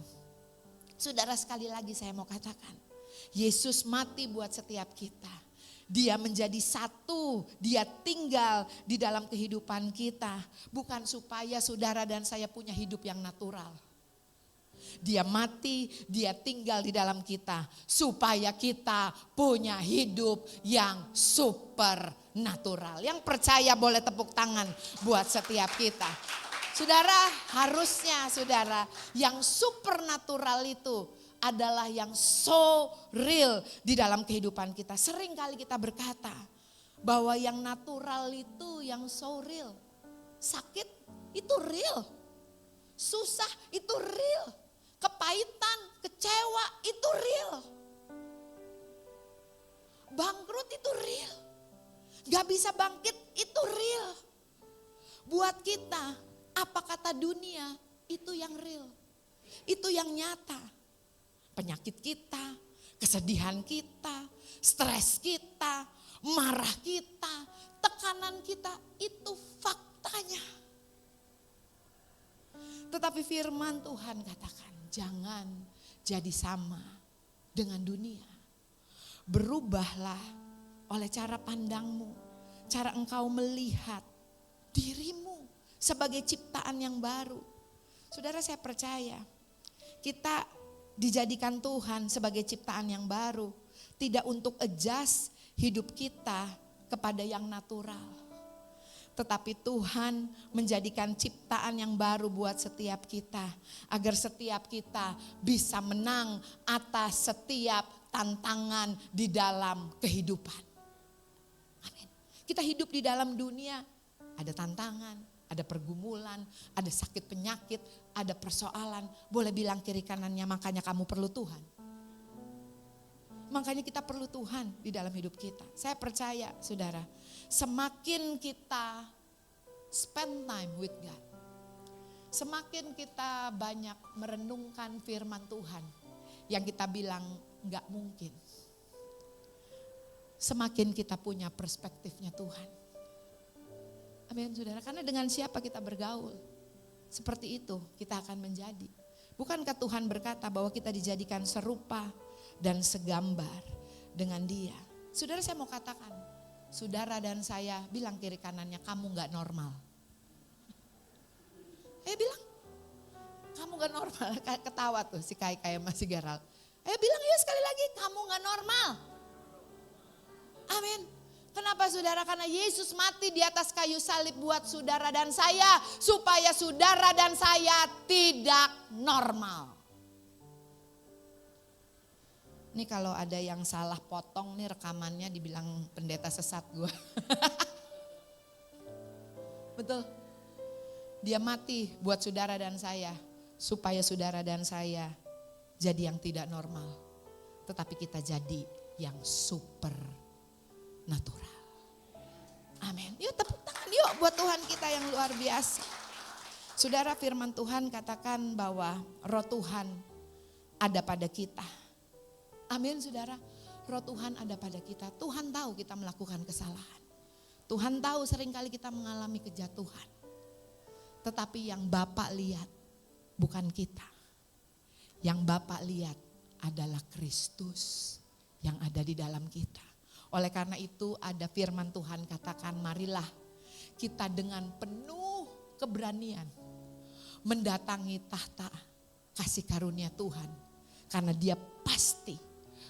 Saudara, sekali lagi saya mau katakan, Yesus mati buat setiap kita. Dia menjadi satu, dia tinggal di dalam kehidupan kita. Bukan supaya saudara dan saya punya hidup yang natural. Dia mati, dia tinggal di dalam kita. Supaya kita punya hidup yang supernatural. Yang percaya boleh tepuk tangan buat setiap kita. Saudara, harusnya saudara yang supernatural itu adalah yang so real di dalam kehidupan kita. Sering kali kita berkata bahwa yang natural itu yang so real. Sakit itu real. Susah itu real. Kepahitan, kecewa itu real. Bangkrut itu real. Gak bisa bangkit itu real. Buat kita, apa kata dunia itu yang real. Itu yang nyata. Penyakit kita, kesedihan kita, stres kita, marah kita, tekanan kita, itu faktanya. Tetapi firman Tuhan katakan, jangan jadi sama dengan dunia. Berubahlah oleh cara pandangmu, cara engkau melihat dirimu sebagai ciptaan yang baru. Saudara, saya percaya kita dijadikan Tuhan sebagai ciptaan yang baru. Tidak untuk adjust hidup kita kepada yang natural. Tetapi Tuhan menjadikan ciptaan yang baru buat setiap kita. Agar setiap kita bisa menang atas setiap tantangan di dalam kehidupan. Amin. Kita hidup di dalam dunia, ada tantangan, ada pergumulan, ada sakit penyakit, ada persoalan. Boleh bilang kiri kanannya, makanya kamu perlu Tuhan. Makanya kita perlu Tuhan di dalam hidup kita. Saya percaya saudara, semakin kita spend time with God, semakin kita banyak merenungkan firman Tuhan yang kita bilang gak mungkin, semakin kita punya perspektifnya Tuhan. Amin saudara, karena dengan siapa kita bergaul, seperti itu kita akan menjadi. Bukankah Tuhan berkata bahwa kita dijadikan serupa dan segambar dengan Dia? Saudara, saya mau katakan, saudara dan saya bilang kiri kanannya, kamu gak normal. Bilang, kamu gak normal. Ketawa tuh si Kai masih Gerald. Bilang ya sekali lagi, kamu gak normal. Amin. Kenapa saudara? Karena Yesus mati di atas kayu salib buat saudara dan saya. Supaya saudara dan saya tidak normal. Ini kalau ada yang salah potong nih rekamannya dibilang pendeta sesat gue. Betul. Dia mati buat saudara dan saya. Supaya saudara dan saya jadi yang tidak normal. Tetapi kita jadi yang super natural. Amin. Yuk tepuk tangan yuk buat Tuhan kita yang luar biasa. Saudara, firman Tuhan katakan bahwa roh Tuhan ada pada kita. Amin saudara. Roh Tuhan ada pada kita. Tuhan tahu kita melakukan kesalahan. Tuhan tahu seringkali kita mengalami kejatuhan. Tetapi yang Bapak lihat bukan kita. Yang Bapak lihat adalah Kristus yang ada di dalam kita. Oleh karena itu ada firman Tuhan katakan, marilah kita dengan penuh keberanian mendatangi tahta kasih karunia Tuhan. Karena Dia pasti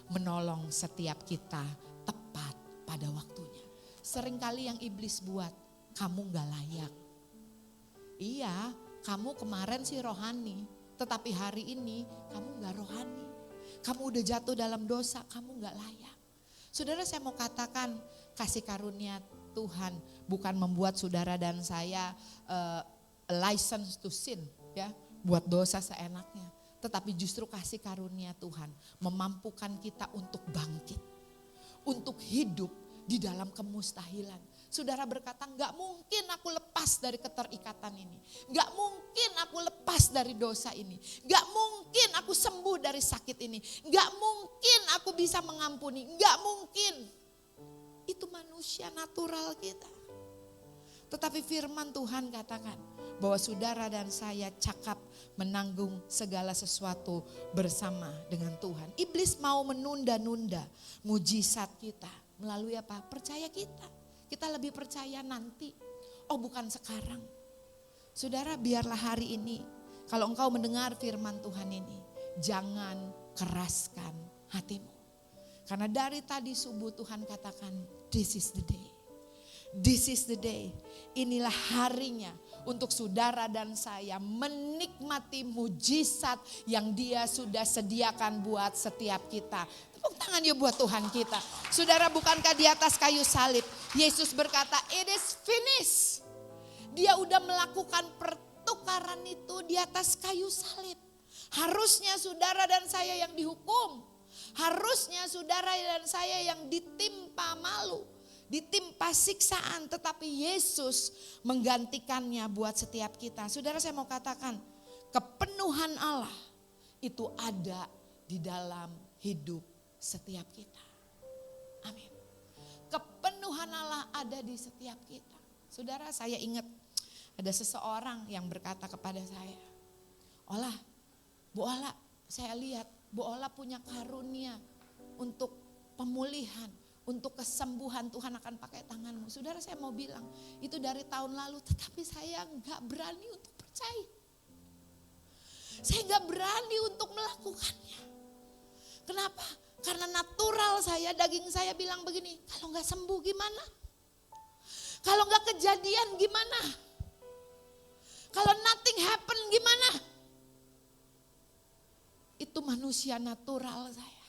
menolong setiap kita tepat pada waktunya. Seringkali yang iblis buat, kamu gak layak. Iya, kamu kemarin sih rohani, tetapi hari ini kamu gak rohani. Kamu udah jatuh dalam dosa, kamu gak layak. Saudara, saya mau katakan kasih karunia Tuhan bukan membuat saudara dan saya license to sin, ya, buat dosa seenaknya. Tetapi justru kasih karunia Tuhan memampukan kita untuk bangkit, untuk hidup di dalam kemustahilan. Saudara berkata, gak mungkin aku lepas dari keterikatan ini. Gak mungkin aku lepas dari dosa ini. Gak mungkin aku sembuh dari sakit ini. Gak mungkin aku bisa mengampuni. Gak mungkin. Itu manusia natural kita. Tetapi firman Tuhan katakan bahwa saudara dan saya cakap menanggung segala sesuatu bersama dengan Tuhan. Iblis mau menunda-nunda mujizat kita. Melalui apa? Percaya kita. Kita lebih percaya nanti. Oh bukan sekarang. Saudara, biarlah hari ini kalau engkau mendengar firman Tuhan ini, jangan keraskan hatimu. Karena dari tadi subuh Tuhan katakan, this is the day. This is the day. Inilah harinya untuk saudara dan saya menikmati mujizat yang Dia sudah sediakan buat setiap kita. Tepuk tangan ya buat Tuhan kita. Saudara, bukankah di atas kayu salib Yesus berkata, it is finished. Dia udah melakukan pertukaran itu di atas kayu salib. Harusnya saudara dan saya yang dihukum. Harusnya saudara dan saya yang ditimpa malu, ditimpa siksaan, tetapi Yesus menggantikannya buat setiap kita. Saudara, saya mau katakan, kepenuhan Allah itu ada di dalam hidup setiap kita. Amin. Kepenuhan Allah ada di setiap kita. Saudara, saya ingat ada seseorang yang berkata kepada saya, Ola, Bu Ola, saya lihat Bu Ola punya karunia untuk pemulihan, untuk kesembuhan, Tuhan akan pakai tanganmu. Saudara, saya mau bilang, itu dari tahun lalu, tetapi saya gak berani untuk percaya. Saya gak berani untuk melakukannya. Kenapa? Karena natural saya, daging saya bilang begini, kalau gak sembuh gimana? Kalau gak kejadian gimana? Kalau nothing happen gimana? Itu manusia natural saya.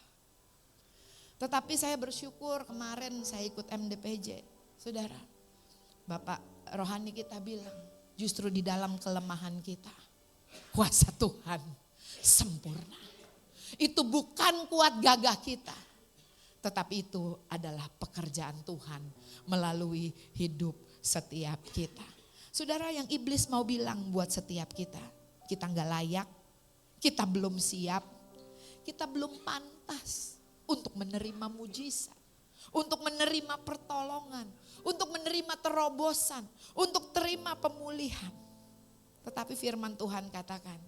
Tetapi saya bersyukur kemarin saya ikut MDPJ. Saudara, Bapak rohani kita bilang, justru di dalam kelemahan kita, kuasa Tuhan sempurna. Itu bukan kuat gagah kita, tetapi itu adalah pekerjaan Tuhan melalui hidup setiap kita. Saudara, yang iblis mau bilang buat setiap kita gak layak, kita belum siap, kita belum pantas untuk menerima mujizat, untuk menerima pertolongan, untuk menerima terobosan, untuk terima pemulihan. Tetapi firman Tuhan katakan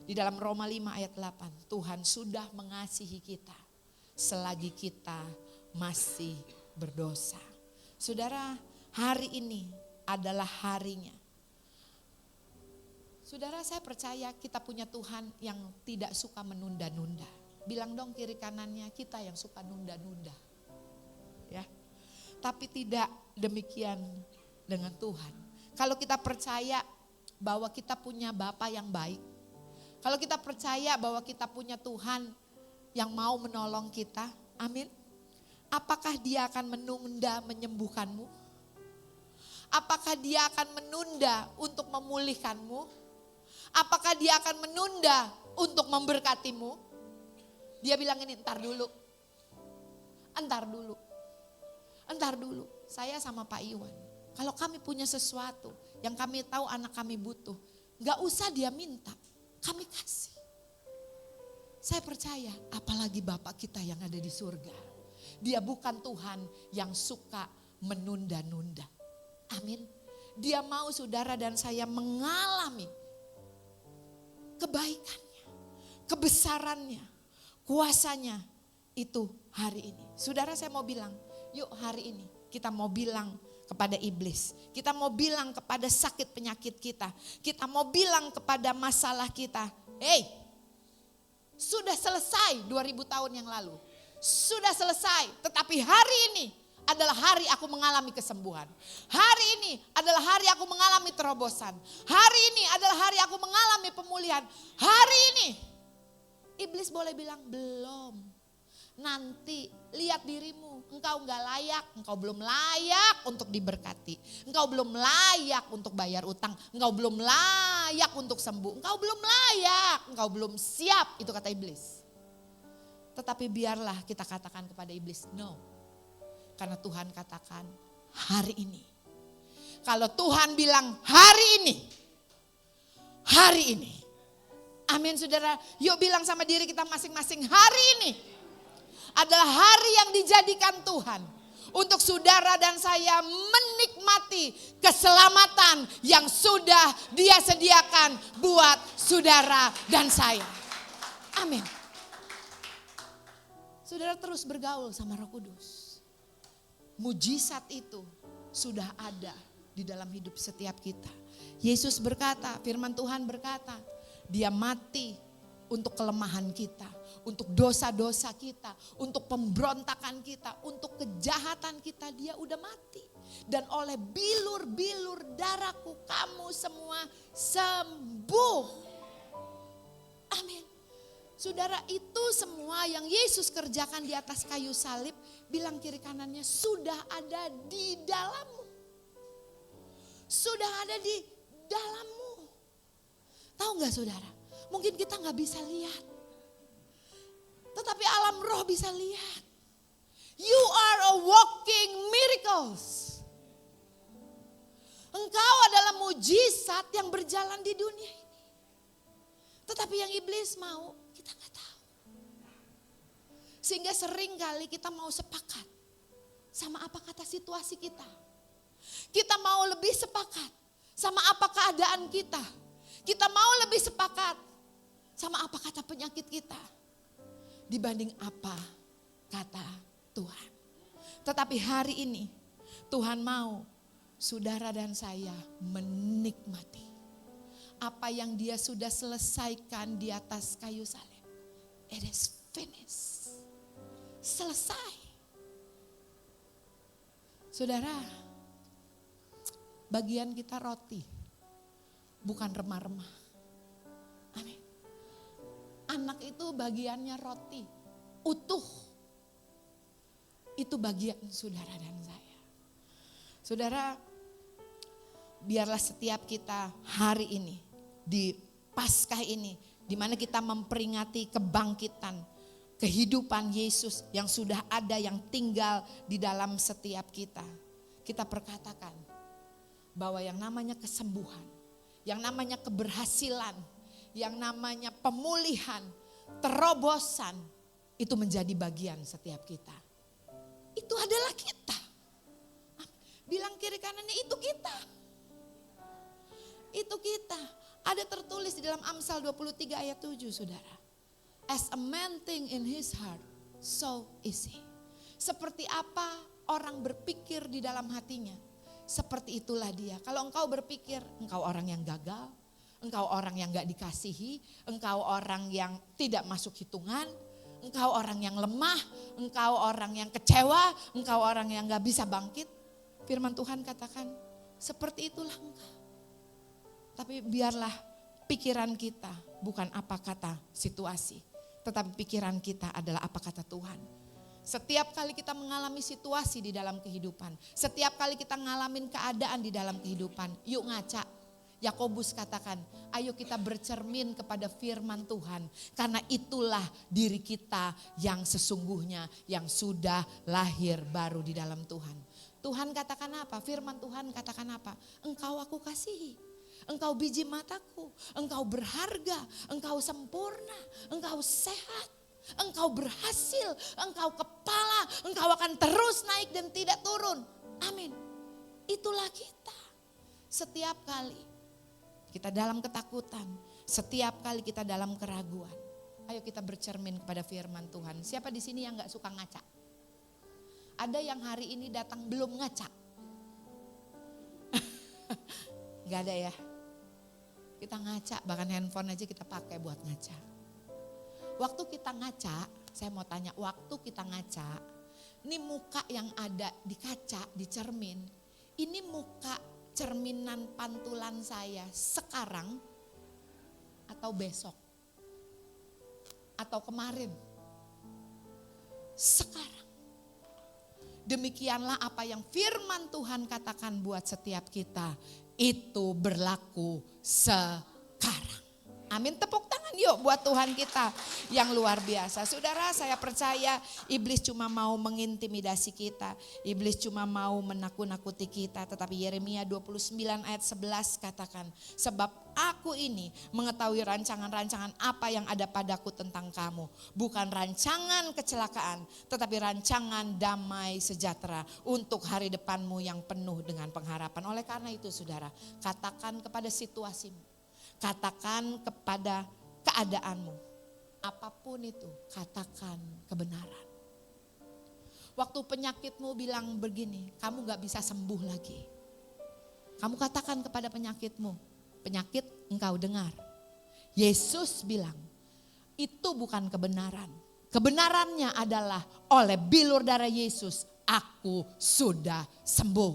di dalam Roma 5 ayat 8, Tuhan sudah mengasihi kita selagi kita masih berdosa. Saudara, hari ini adalah harinya. Saudara, saya percaya kita punya Tuhan yang tidak suka menunda-nunda. Bilang dong kiri kanannya, kita yang suka nunda-nunda. Ya. Tapi tidak demikian dengan Tuhan. Kalau kita percaya bahwa kita punya Bapa yang baik, kalau kita percaya bahwa kita punya Tuhan yang mau menolong kita, amin. Apakah Dia akan menunda menyembuhkanmu? Apakah Dia akan menunda untuk memulihkanmu? Apakah Dia akan menunda untuk memberkatimu? Dia bilang ini, entar dulu. Saya sama Pak Iwan, kalau kami punya sesuatu yang kami tahu anak kami butuh, gak usah dia minta, kami kasih. Saya percaya, apalagi Bapak kita yang ada di surga. Dia bukan Tuhan yang suka menunda-nunda. Amin. Dia mau saudara dan saya mengalami kebaikannya, kebesarannya, kuasanya itu hari ini. Saudara, saya mau bilang, yuk hari ini kita mau bilang kepada iblis. Kita mau bilang kepada sakit penyakit kita. Kita mau bilang kepada masalah kita. Hey, sudah selesai 2000 tahun yang lalu. Sudah selesai, tetapi hari ini adalah hari aku mengalami kesembuhan. Hari ini adalah hari aku mengalami terobosan. Hari ini adalah hari aku mengalami pemulihan. Hari ini iblis boleh bilang belum. Nanti lihat dirimu, engkau gak layak, engkau belum layak untuk diberkati. Engkau belum layak untuk bayar utang, engkau belum layak untuk sembuh. Engkau belum layak, engkau belum siap, itu kata iblis. Tetapi biarlah kita katakan kepada iblis, no. Karena Tuhan katakan hari ini. Kalau Tuhan bilang hari ini. Amin saudara, yuk bilang sama diri kita masing-masing, hari ini adalah hari yang dijadikan Tuhan untuk saudara dan saya menikmati keselamatan yang sudah Dia sediakan buat saudara dan saya. Amin. Saudara terus bergaul sama Roh Kudus. Mujizat itu sudah ada di dalam hidup setiap kita. Yesus berkata, firman Tuhan berkata, Dia mati untuk kelemahan kita, untuk dosa-dosa kita, untuk pemberontakan kita, untuk kejahatan kita, Dia udah mati. Dan oleh bilur-bilur darahku kamu semua sembuh. Amin. Saudara, itu semua yang Yesus kerjakan di atas kayu salib, bilang kiri kanannya, sudah ada di dalammu. Sudah ada di dalammu. Tahu gak saudara? Mungkin kita gak bisa lihat. Tetapi alam roh bisa lihat. You are a walking miracles. Engkau adalah mujizat yang berjalan di dunia ini. Tetapi yang iblis mau, kita gak tahu. Sehingga sering kali kita mau sepakat sama apa kata situasi kita. Kita mau lebih sepakat sama apa keadaan kita. Kita mau lebih sepakat sama apa kata penyakit kita dibanding apa kata Tuhan. Tetapi hari ini Tuhan mau saudara dan saya menikmati apa yang Dia sudah selesaikan di atas kayu salib. It is finished. Selesai. Saudara, bagian kita roti, bukan remah-remah. Amin. Anak itu bagiannya roti, utuh. Itu bagian saudara dan saya. Saudara, biarlah setiap kita hari ini, di Paskah ini, di mana kita memperingati kebangkitan, kehidupan Yesus yang sudah ada, yang tinggal di dalam setiap kita. Kita perkatakan bahwa yang namanya kesembuhan, yang namanya keberhasilan, yang namanya pemulihan, terobosan, itu menjadi bagian setiap kita. Itu adalah kita. Bilang kiri kanannya, itu kita. Itu kita. Ada tertulis di dalam Amsal 23 ayat 7 saudara. As a man think in his heart, so is he. Seperti apa orang berpikir di dalam hatinya, seperti itulah dia. Kalau engkau berpikir engkau orang yang gagal, engkau orang yang gak dikasihi, engkau orang yang tidak masuk hitungan, engkau orang yang lemah, engkau orang yang kecewa, engkau orang yang gak bisa bangkit. Firman Tuhan katakan, seperti itulah engkau. Tapi biarlah pikiran kita bukan apa kata situasi, tetapi pikiran kita adalah apa kata Tuhan. Setiap kali kita mengalami situasi di dalam kehidupan, setiap kali kita ngalamin keadaan di dalam kehidupan, yuk ngaca. Yakobus katakan, ayo kita bercermin kepada firman Tuhan. Karena itulah diri kita yang sesungguhnya yang sudah lahir baru di dalam Tuhan. Tuhan katakan apa? Firman Tuhan katakan apa? Engkau aku kasihi. Engkau biji mataku. Engkau berharga. Engkau sempurna. Engkau sehat. Engkau berhasil. Engkau kepala. Engkau akan terus naik dan tidak turun. Amin. Itulah kita. Setiap kali kita dalam ketakutan, setiap kali kita dalam keraguan, ayo kita bercermin kepada firman Tuhan. Siapa di sini yang gak suka ngaca? Ada yang hari ini datang belum ngaca? Gak ada ya? Kita ngaca, bahkan handphone aja kita pakai buat ngaca. Waktu kita ngaca, saya mau tanya, waktu kita ngaca, ini muka yang ada di kaca, di cermin, ini muka cerminan pantulan saya sekarang atau besok atau kemarin. Sekarang. Demikianlah apa yang firman Tuhan katakan buat setiap kita. Itu berlaku sekarang. Amin, tepuk tangan yuk buat Tuhan kita yang luar biasa. Saudara, saya percaya iblis cuma mau mengintimidasi kita. Iblis cuma mau menakut-nakuti kita. Tetapi Yeremia 29 ayat 11 katakan, sebab aku ini mengetahui rancangan-rancangan apa yang ada padaku tentang kamu. Bukan rancangan kecelakaan, tetapi rancangan damai sejahtera untuk hari depanmu yang penuh dengan pengharapan. Oleh karena itu saudara, katakan kepada situasimu. Katakan kepada keadaanmu, apapun itu, katakan kebenaran. Waktu penyakitmu bilang begini, kamu gak bisa sembuh lagi. Kamu katakan kepada penyakitmu, penyakit engkau dengar. Yesus bilang, itu bukan kebenaran. Kebenarannya adalah oleh bilur darah Yesus, aku sudah sembuh.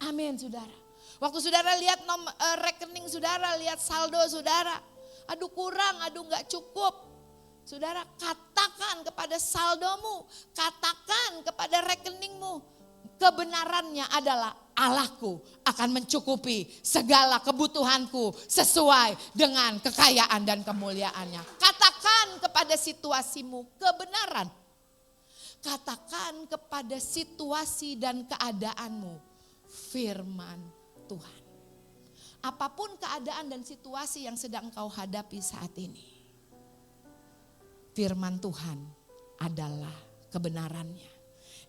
Amin saudara. Waktu saudara lihat rekening saudara, lihat saldo saudara. Aduh kurang, aduh gak cukup. Saudara katakan kepada saldomu, katakan kepada rekeningmu. Kebenarannya adalah Allahku akan mencukupi segala kebutuhanku sesuai dengan kekayaan dan kemuliaannya. Katakan kepada situasimu kebenaran. Katakan kepada situasi dan keadaanmu firman Tuhan. Apapun keadaan dan situasi yang sedang kau hadapi saat ini, firman Tuhan adalah kebenarannya.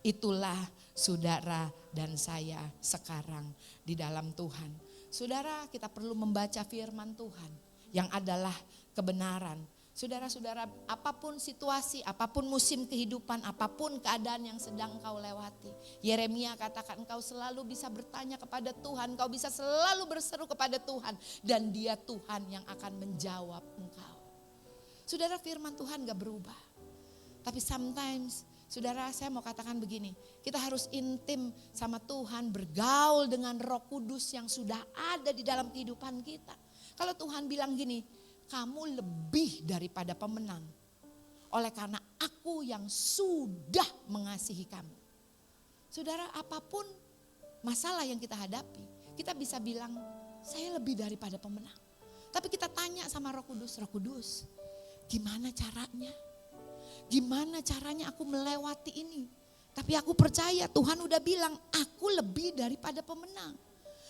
Itulah saudara dan saya sekarang di dalam Tuhan. Saudara, kita perlu membaca firman Tuhan yang adalah kebenaran. Saudara-saudara, apapun situasi, apapun musim kehidupan, apapun keadaan yang sedang kau lewati. Yeremia katakan engkau selalu bisa bertanya kepada Tuhan, engkau bisa selalu berseru kepada Tuhan. Dan dia Tuhan yang akan menjawab engkau. Saudara, firman Tuhan gak berubah. Tapi sometimes, saudara, saya mau katakan begini, kita harus intim sama Tuhan, bergaul dengan Roh Kudus yang sudah ada di dalam kehidupan kita. Kalau Tuhan bilang gini, kamu lebih daripada pemenang. Oleh karena aku yang sudah mengasihi kamu. Saudara, apapun masalah yang kita hadapi, kita bisa bilang, saya lebih daripada pemenang. Tapi kita tanya sama Roh Kudus, Roh Kudus, gimana caranya? Gimana caranya aku melewati ini? Tapi aku percaya Tuhan udah bilang, aku lebih daripada pemenang.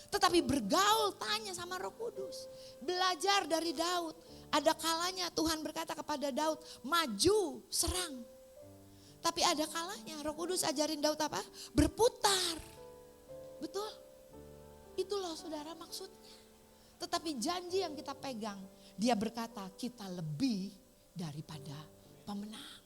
Tetapi bergaul, tanya sama Roh Kudus. Belajar dari Daud. Ada kalanya Tuhan berkata kepada Daud, maju, serang. Tapi ada kalanya Roh Kudus ajarin Daud apa? Berputar. Betul? Itu loh saudara maksudnya. Tetapi janji yang kita pegang, dia berkata kita lebih daripada pemenang.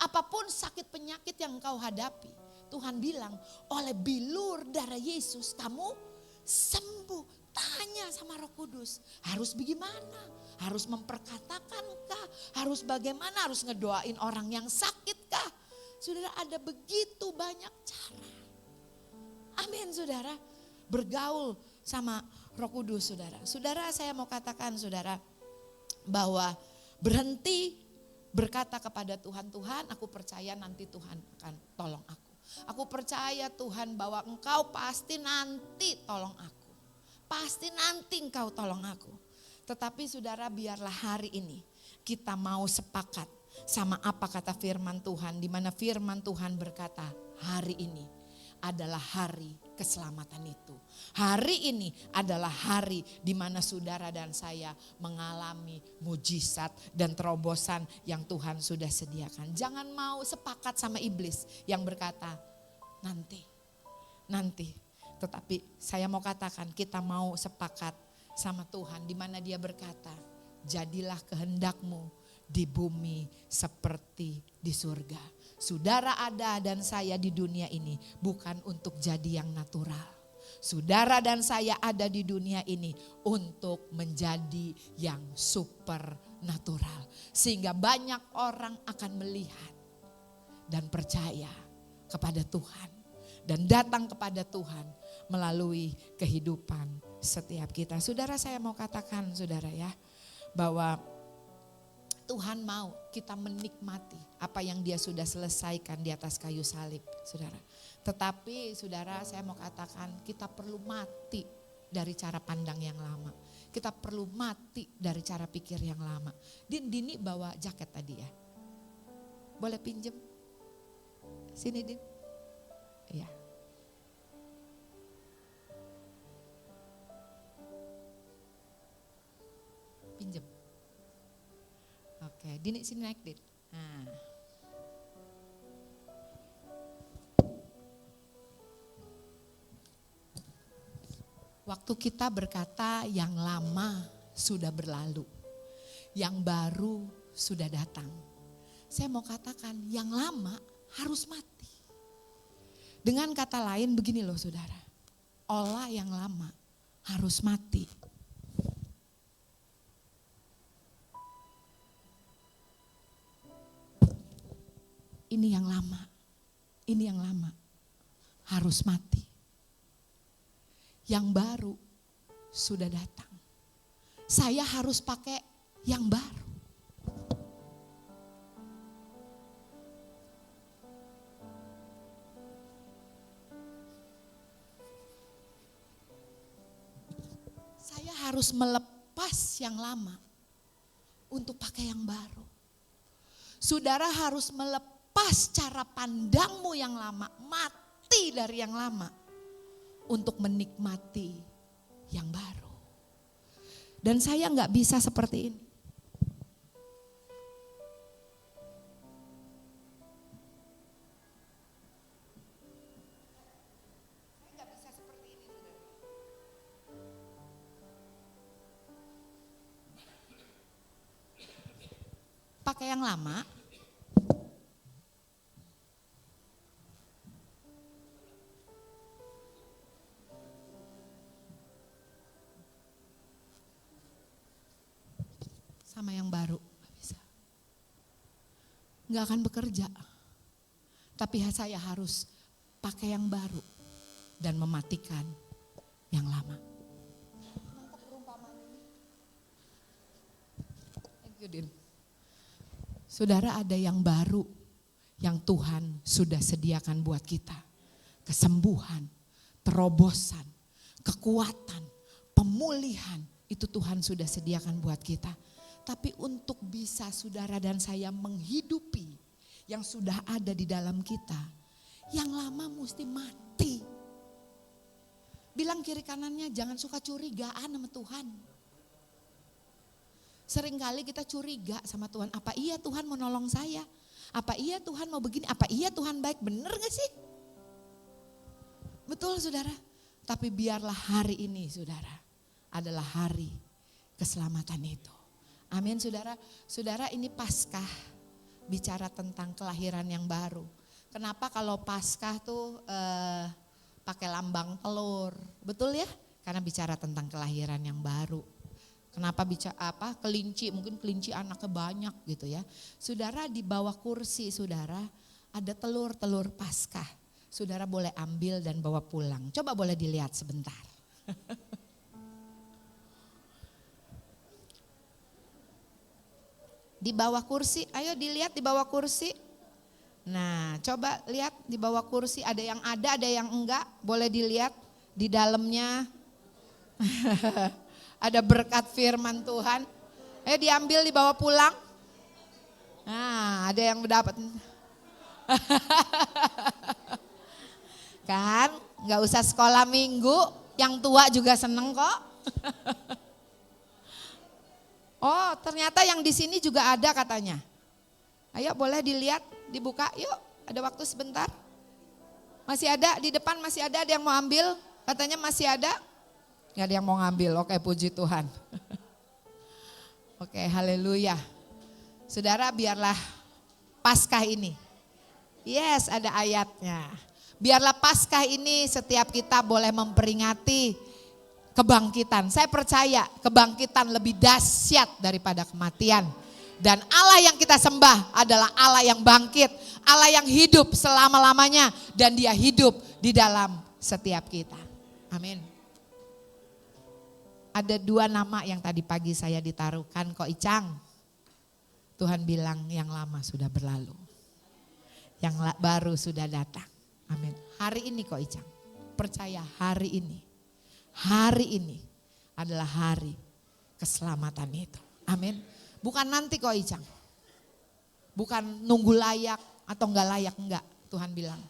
Apapun sakit penyakit yang kau hadapi, Tuhan bilang oleh bilur darah Yesus kamu sembuh. tanya sama Roh Kudus, harus bagaimana? Harus memperkatakankah? Harus bagaimana? Harus ngedoain orang yang sakitkah? Saudara, ada begitu banyak cara. Amin, saudara. Bergaul sama Roh Kudus, saudara. Saudara, saya mau katakan, saudara, bahwa berhenti berkata kepada Tuhan, Tuhan, aku percaya nanti Tuhan akan tolong aku. Aku percaya Tuhan bahwa Engkau pasti nanti tolong aku. Pasti nanti Engkau tolong aku. Tetapi saudara, biarlah hari ini kita mau sepakat sama apa kata firman Tuhan. Di mana firman Tuhan berkata, hari ini adalah hari keselamatan itu. Hari ini adalah hari di mana saudara dan saya mengalami mujizat dan terobosan yang Tuhan sudah sediakan. Jangan mau sepakat sama iblis yang berkata, nanti. Tetapi saya mau katakan, kita mau sepakat sama Tuhan di mana Dia berkata, jadilah kehendakmu di bumi seperti di surga. Saudara ada dan saya di dunia ini bukan untuk jadi yang natural. Saudara dan saya ada di dunia ini untuk menjadi yang supernatural. Sehingga banyak orang akan melihat dan percaya kepada Tuhan. Dan datang kepada Tuhan melalui kehidupan setiap kita. Saudara, saya mau katakan, saudara ya, bahwa Tuhan mau kita menikmati apa yang Dia sudah selesaikan di atas kayu salib, saudara. Tetapi saudara, saya mau katakan, kita perlu mati dari cara pandang yang lama. Kita perlu mati dari cara pikir yang lama. Dini bawa jaket tadi ya. Boleh pinjem? Sini Din. Iya. Pinjem. Oke, Dini sini naik Din. Nah. Waktu kita berkata yang lama sudah berlalu, yang baru sudah datang. Saya mau katakan yang lama harus mati. Dengan kata lain begini loh saudara, olah yang lama harus mati. Ini yang lama harus mati. Yang baru sudah datang. Saya harus pakai yang baru. Saya harus melepas yang lama untuk pakai yang baru. Saudara harus melepas cara pandangmu yang lama, mati dari yang lama untuk menikmati yang baru. Dan saya nggak bisa seperti ini. Saya nggak bisa seperti ini, saudara. Pakai yang lama. Sama yang baru, gak bisa. Gak akan bekerja. Tapi saya harus pakai yang baru dan mematikan yang lama. Thank you, Din. Saudara, ada yang baru yang Tuhan sudah sediakan buat kita. Kesembuhan, terobosan, kekuatan, pemulihan, itu Tuhan sudah sediakan buat kita. Tapi untuk bisa saudara dan saya menghidupi yang sudah ada di dalam kita, yang lama mesti mati. Bilang kiri kanannya, jangan suka curigaan sama Tuhan. Seringkali kita curiga sama Tuhan, apa iya Tuhan mau nolong saya? Apa iya Tuhan mau begini? Apa iya Tuhan baik? Bener gak sih? Betul saudara. Tapi biarlah hari ini saudara adalah hari keselamatan itu. Amin saudara. Saudara, ini Paskah bicara tentang kelahiran yang baru. Kenapa kalau Paskah tuh pakai lambang telur? Betul ya? Karena bicara tentang kelahiran yang baru. Kenapa bicara kelinci, mungkin kelinci anaknya banyak gitu ya. Saudara di bawah kursi saudara ada telur-telur Paskah. Saudara boleh ambil dan bawa pulang. Coba boleh dilihat sebentar. Di bawah kursi, ayo dilihat di bawah kursi. Nah, coba lihat di bawah kursi ada yang enggak, boleh dilihat di dalamnya. Ada berkat firman Tuhan. Ayo diambil dibawa pulang. Nah, ada yang dapat. Kan, enggak usah sekolah minggu, yang tua juga seneng kok. Oh, ternyata yang di sini juga ada katanya. Ayo boleh dilihat, dibuka yuk, ada waktu sebentar. Masih ada, di depan masih ada yang mau ambil, katanya masih ada. Gak ada yang mau ngambil, oke puji Tuhan. Oke, haleluya. Saudara biarlah Paskah ini, yes ada ayatnya. Biarlah Paskah ini setiap kita boleh memperingati kebangkitan. Saya percaya kebangkitan lebih dahsyat daripada kematian. Dan Allah yang kita sembah adalah Allah yang bangkit, Allah yang hidup selama-lamanya dan Dia hidup di dalam setiap kita. Amin. Ada 2 nama yang tadi pagi saya ditaruhkan kok Icang. Tuhan bilang yang lama sudah berlalu. Yang baru sudah datang. Amin. Hari ini kok Icang. Percaya hari ini. Hari ini adalah hari keselamatan itu. Amin. Bukan nanti kok Icang. Bukan nunggu layak atau enggak layak, enggak. Tuhan bilang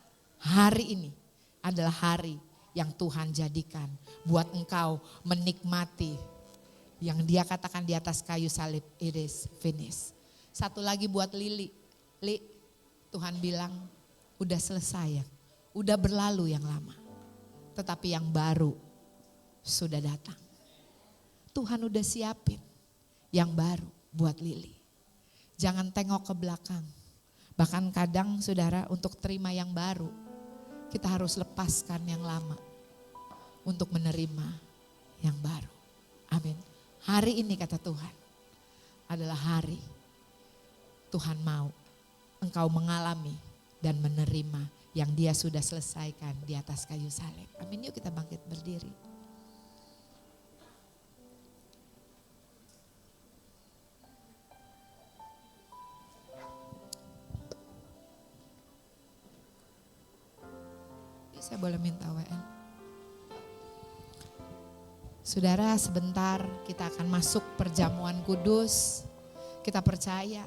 hari ini adalah hari yang Tuhan jadikan buat engkau menikmati yang Dia katakan di atas kayu salib, it is finished. Satu lagi buat Lili. Tuhan bilang udah selesai ya. Udah berlalu yang lama. Tetapi yang baru sudah datang. Tuhan udah siapin yang baru buat Lili. Jangan tengok ke belakang. Bahkan kadang saudara untuk terima yang baru, kita harus lepaskan yang lama untuk menerima yang baru. Amin. Hari ini kata Tuhan adalah hari Tuhan mau engkau mengalami dan menerima yang Dia sudah selesaikan di atas kayu salib. Amin. Yuk kita bangkit berdiri. Saya boleh minta WN. Saudara, sebentar kita akan masuk perjamuan kudus. Kita percaya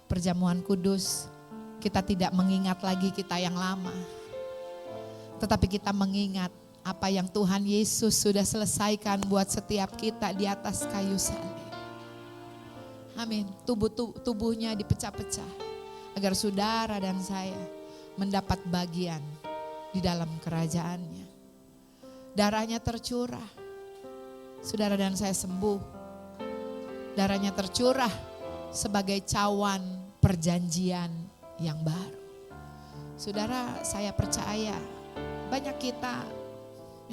perjamuan kudus, kita tidak mengingat lagi kita yang lama. Tetapi kita mengingat apa yang Tuhan Yesus sudah selesaikan buat setiap kita di atas kayu salib. Amin. Tubuhnya dipecah-pecah agar saudara dan saya mendapat bagian di dalam kerajaannya. Darahnya tercurah, saudara dan saya sembuh. Darahnya tercurah sebagai cawan perjanjian yang baru. Saudara, saya percaya banyak kita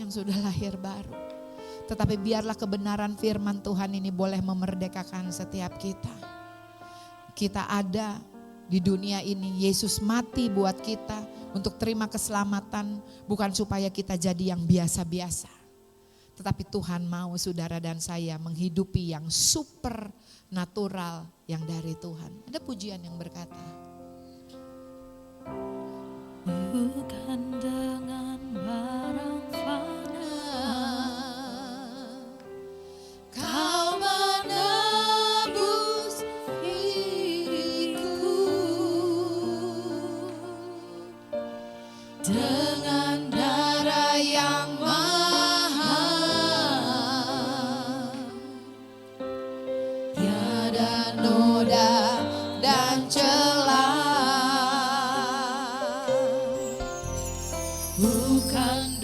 yang sudah lahir baru. Tetapi biarlah kebenaran firman Tuhan ini boleh memerdekakan setiap kita. Kita ada di dunia ini, Yesus mati buat kita untuk terima keselamatan, bukan supaya kita jadi yang biasa-biasa. Tetapi Tuhan mau saudara dan saya menghidupi yang supernatural yang dari Tuhan. Ada pujian yang berkata, bukan dengan barang fana kau menebus diriku, dengan darah yang mahal, tiada noda dan celah. Bukan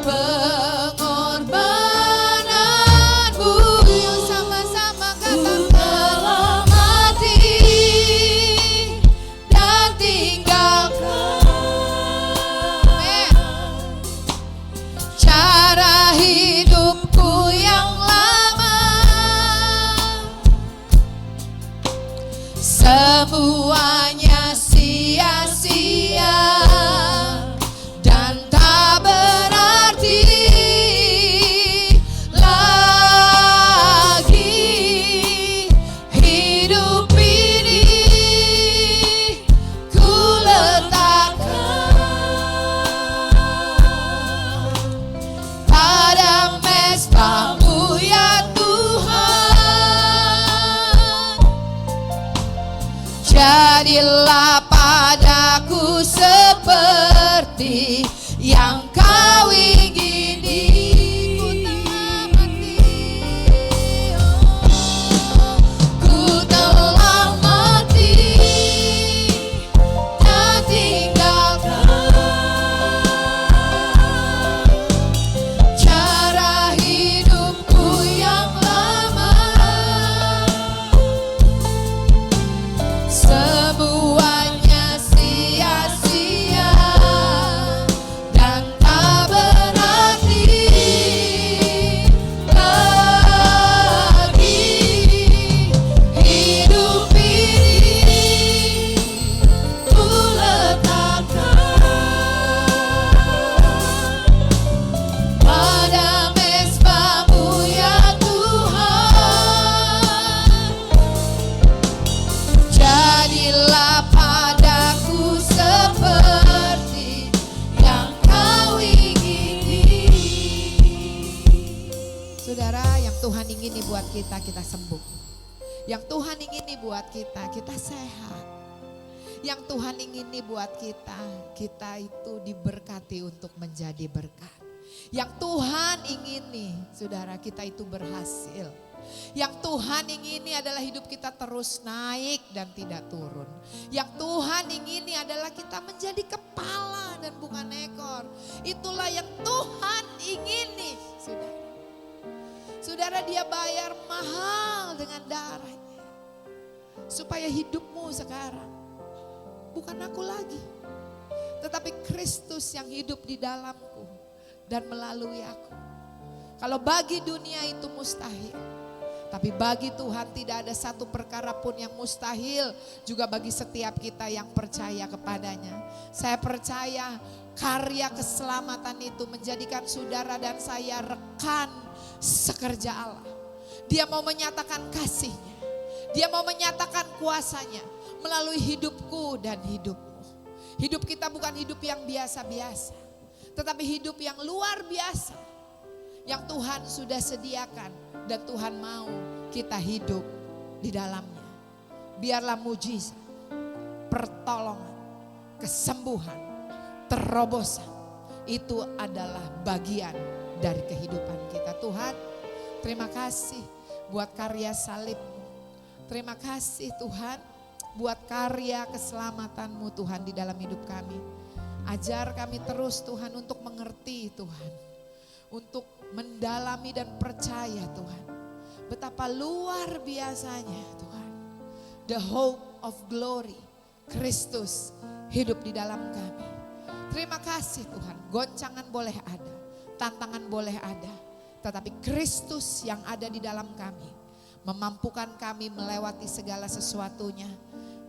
pengorbananmu. Yuk sama-sama katakan, mati dan tinggalkan cara hidupku yang lama. Semuanya sia-sia dan tak berarti lagi. Hidup ini ku letakkan pada mesbah-Mu ya Tuhan. Jadilah padaku seperti yang Kau ingini. Ku telah mati dan tinggalkan cara hidupku yang lama. Semuanya sia-sia dan tak berarti lagi. Hidup ini ku letakkan pada mesbah-Mu ya Tuhan. Jadilah padaku seperti yang Kau ingini. Saudara, yang Tuhan ingini buat kita, kita sembuh. Yang Tuhan ingini buat kita, kita sehat. Yang Tuhan ingini buat kita, kita itu diberkati untuk menjadi berkat. Yang Tuhan ingini, saudara, kita itu berhasil. Yang Tuhan ingini adalah hidup kita terus naik dan tidak turun. Yang Tuhan ingini adalah kita menjadi kepala dan bukan ekor. Itulah yang Tuhan ingini, saudara. Saudara, Dia bayar mahal dengan darahnya. Supaya hidupmu sekarang bukan aku lagi, tetapi Kristus yang hidup di dalamku dan melalui aku. Kalau bagi dunia itu mustahil, tapi bagi Tuhan tidak ada satu perkara pun yang mustahil juga bagi setiap kita yang percaya kepadanya. Saya percaya karya keselamatan itu menjadikan saudara dan saya rekan sekerja Allah. Dia mau menyatakan kasih-Nya. Dia mau menyatakan kuasa-Nya melalui hidupku dan hidupmu. Hidup kita bukan hidup yang biasa-biasa, tetapi hidup yang luar biasa. Yang Tuhan sudah sediakan dan Tuhan mau kita hidup di dalamnya. Biarlah mujizat, pertolongan, kesembuhan, terobosan itu adalah bagian dari kehidupan kita. Tuhan, terima kasih buat karya salib-Mu. Terima kasih Tuhan buat karya keselamatan-Mu Tuhan di dalam hidup kami. Ajar kami terus Tuhan untuk mengerti Tuhan, untuk mendalami dan percaya Tuhan, betapa luar biasanya Tuhan, the hope of glory, Kristus hidup di dalam kami. Terima kasih Tuhan, goncangan boleh ada, tantangan boleh ada, tetapi Kristus yang ada di dalam kami memampukan kami melewati segala sesuatunya,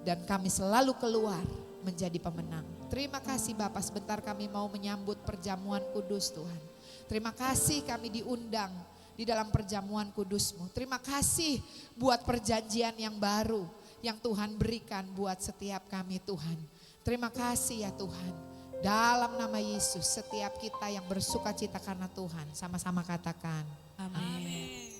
dan kami selalu keluar menjadi pemenang. Terima kasih Bapak, sebentar kami mau menyambut perjamuan kudus Tuhan. Terima kasih kami diundang di dalam perjamuan kudus-Mu. Terima kasih buat perjanjian yang baru yang Tuhan berikan buat setiap kami Tuhan. Terima kasih ya Tuhan. Dalam nama Yesus, setiap kita yang bersuka cita karena Tuhan, sama-sama katakan amin.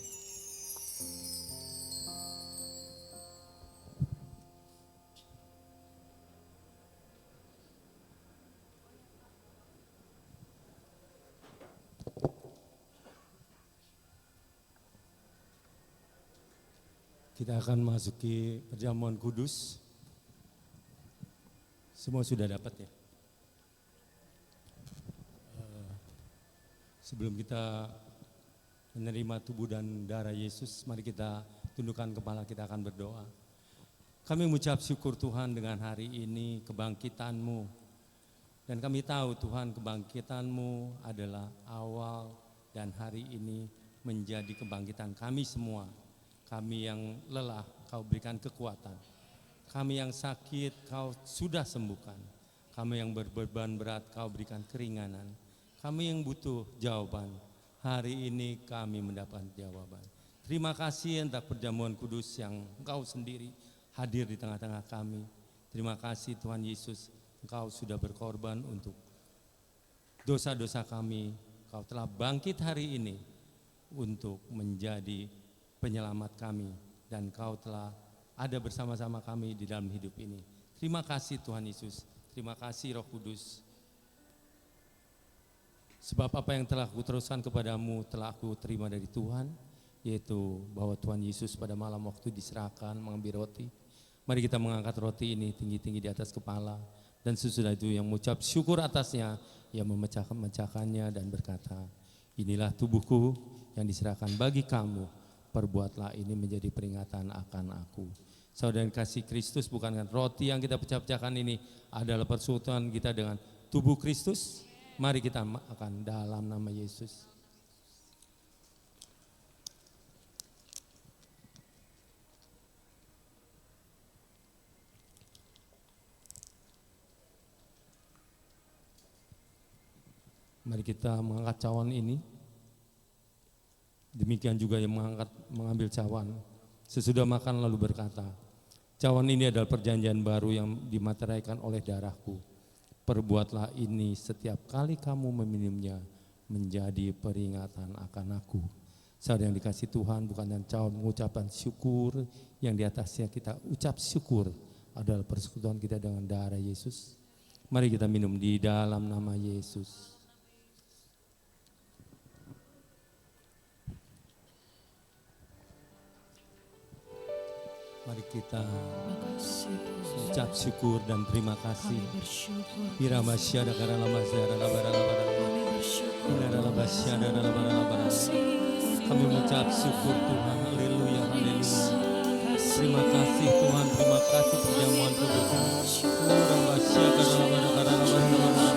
Kita akan masuki perjamuan kudus. Semua sudah dapat ya? Sebelum kita menerima tubuh dan darah Yesus, mari kita tundukkan kepala, kita akan berdoa. Kami mengucap syukur Tuhan dengan hari ini kebangkitan-Mu. Dan kami tahu Tuhan kebangkitan-Mu adalah awal dan hari ini menjadi kebangkitan kami semua. Kami yang lelah, Kau berikan kekuatan. Kami yang sakit, Kau sudah sembuhkan. Kami yang berbeban berat, Kau berikan keringanan. Kami yang butuh jawaban, hari ini kami mendapat jawaban. Terima kasih untuk perjamuan kudus yang Engkau sendiri hadir di tengah-tengah kami. Terima kasih Tuhan Yesus, Engkau sudah berkorban untuk dosa-dosa kami. Engkau telah bangkit hari ini untuk menjadi penyelamat kami. Dan Engkau telah ada bersama-sama kami di dalam hidup ini. Terima kasih Tuhan Yesus, terima kasih Roh Kudus. Sebab apa yang telah aku teruskan kepadamu telah aku terima dari Tuhan, yaitu bahwa Tuhan Yesus pada malam waktu diserahkan mengambil roti. Mari kita mengangkat roti ini tinggi-tinggi di atas kepala, dan sesudah itu yang mengucap syukur atasnya, yang memecahkannya dan berkata, inilah tubuhku yang diserahkan bagi kamu, perbuatlah ini menjadi peringatan akan aku. Saudara yang kasih Kristus, bukan dengan roti yang kita pecah-pecahkan ini adalah persekutuan kita dengan tubuh Kristus. Mari kita makan dalam nama Yesus. Mari kita mengangkat cawan ini. Demikian juga yang mengambil cawan. Sesudah makan lalu berkata, cawan ini adalah perjanjian baru yang dimateraikan oleh darahku. Perbuatlah ini setiap kali kamu meminumnya menjadi peringatan akan aku. Saudara yang dikasih Tuhan, bukan dengan cawan mengucapkan syukur, yang di atasnya kita ucap syukur adalah persekutuan kita dengan darah Yesus. Mari kita minum di dalam nama Yesus. Mari kita ucap syukur dan terima kasih. Irama syada karala masyada labara labara. Inara basyada labara labara. Kami mengucap syukur Tuhan. Haleluya, haleluya. Terima kasih Tuhan, terima kasih perjamuan kudus. Irama syada labara labara labara.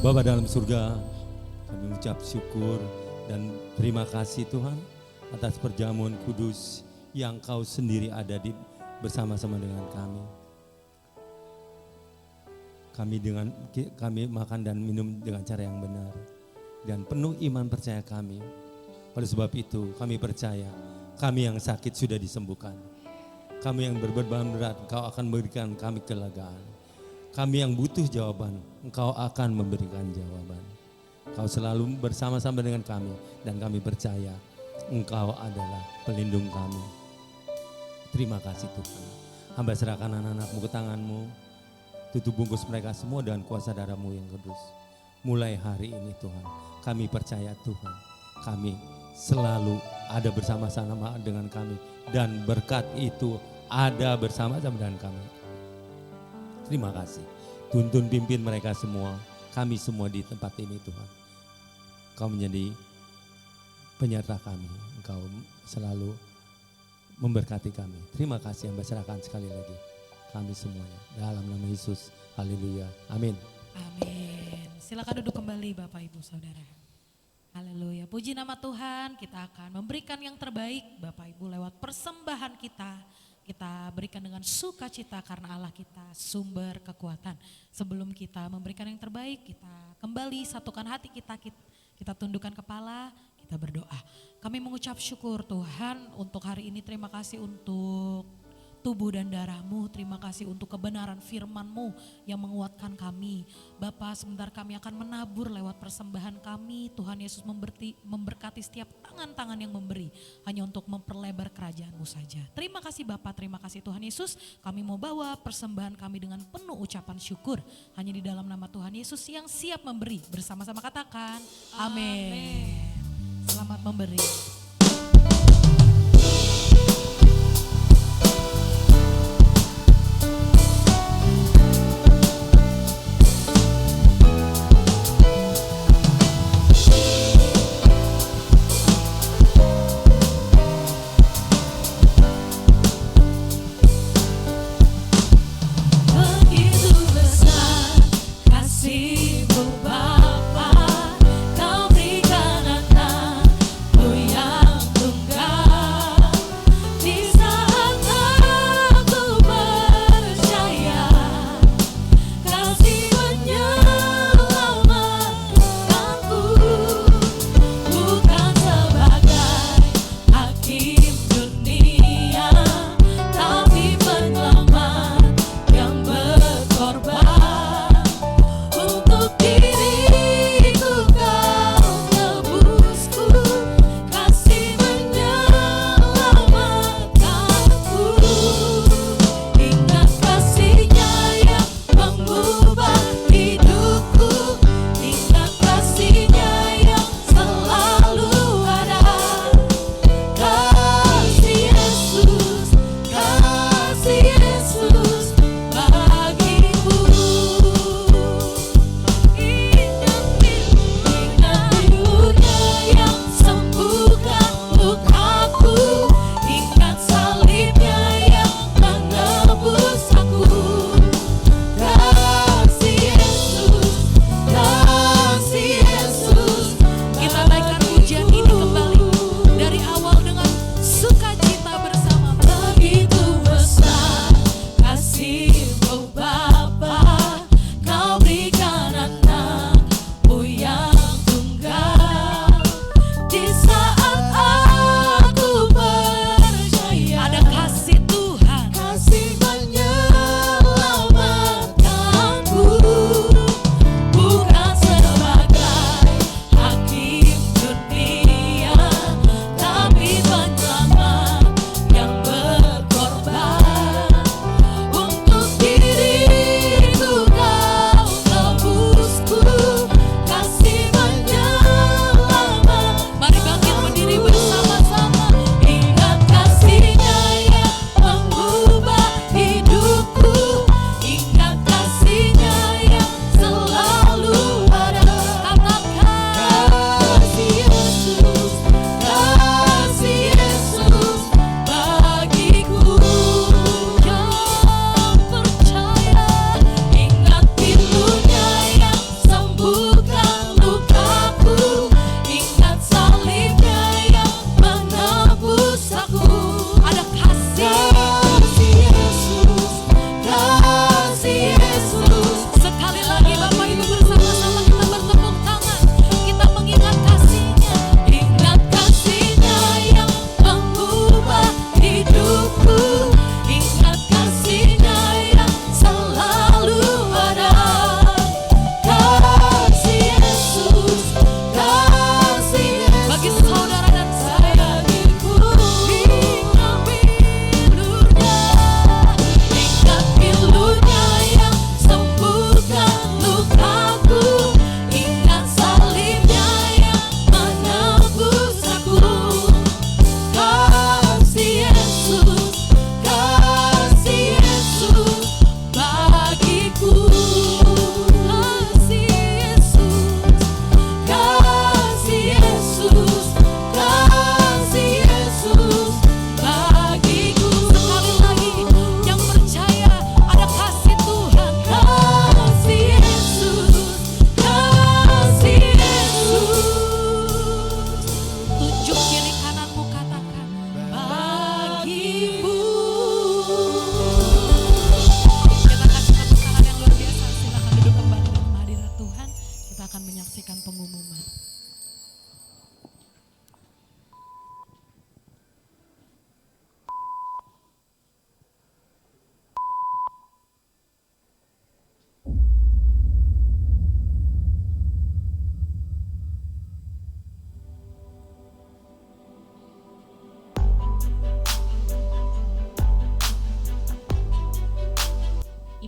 Bapa dalam surga, kami mengucap syukur dan terima kasih Tuhan atas perjamuan kudus yang Kau sendiri ada bersama-sama dengan kami. Kami makan dan minum dengan cara yang benar dan penuh iman percaya kami. Oleh sebab itu kami percaya kami yang sakit sudah disembuhkan. Kami yang berbeban berat, Engkau akan memberikan kami kelegaan. Kami yang butuh jawaban, Engkau akan memberikan jawaban. Kau selalu bersama-sama dengan kami dan kami percaya Engkau adalah pelindung kami. Terima kasih Tuhan. Hamba serahkan anak-anakmu ke tangan-Mu. Tutup bungkus mereka semua dengan kuasa darah-Mu yang kudus. Mulai hari ini Tuhan, kami percaya Tuhan, kami selalu ada bersama-sama dengan kami. Dan berkat itu ada bersama-sama dengan kami. Terima kasih. Tuntun pimpin mereka semua, kami semua di tempat ini Tuhan. Kau menjadi penyerta kami, Engkau selalu memberkati kami. Terima kasih yang serahkan sekali lagi kami semuanya. Dalam nama Yesus, haleluya, amin. Amin. Silakan duduk kembali Bapak Ibu Saudara. Haleluya. Puji nama Tuhan, kita akan memberikan yang terbaik Bapak Ibu lewat persembahan kita. Kita berikan dengan sukacita karena Allah kita sumber kekuatan. Sebelum kita memberikan yang terbaik, kita kembali satukan hati kita, kita tundukkan kepala, kita berdoa. Kami mengucap syukur Tuhan untuk hari ini, terima kasih untuk tubuh dan darah-Mu, terima kasih untuk kebenaran firman-Mu yang menguatkan kami. Bapa, sebentar kami akan menabur lewat persembahan kami. Tuhan Yesus memberkati setiap tangan-tangan yang memberi, hanya untuk memperlebar kerajaan-Mu saja. Terima kasih Bapa, terima kasih Tuhan Yesus. Kami mau bawa persembahan kami dengan penuh ucapan syukur, hanya di dalam nama Tuhan Yesus yang siap memberi. Bersama-sama katakan, amin. Selamat memberi. Begitu besar kasih-Mu Bapa, Kau berikan anak-Mu yang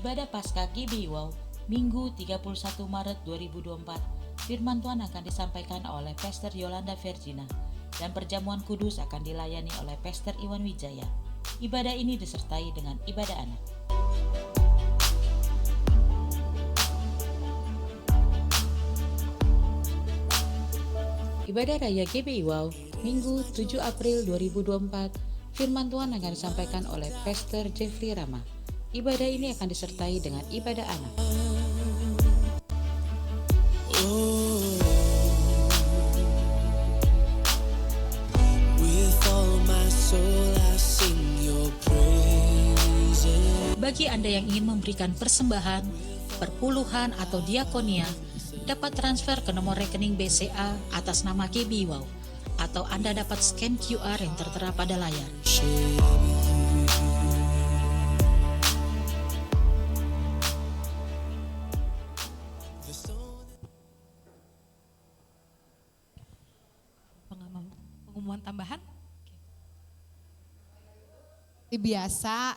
Ibadah Paskah GBI Wow, Minggu 31 Maret 2024. Firman Tuhan akan disampaikan oleh Pastor Yolanda Virgina dan perjamuan kudus akan dilayani oleh Pastor Iwan Wijaya. Ibadah ini disertai dengan ibadah anak. Ibadah Raya GBI Wow, Minggu 7 April 2024. Firman Tuhan akan disampaikan oleh Pastor Jeffrey Rama. Ibadah ini akan disertai dengan ibadah anak. Bagi Anda yang ingin memberikan persembahan, perpuluhan atau diakonia, dapat transfer ke nomor rekening BCA atas nama GBI Wow, atau Anda dapat scan QR yang tertera pada layar. Pengumuman tambahan? Biasa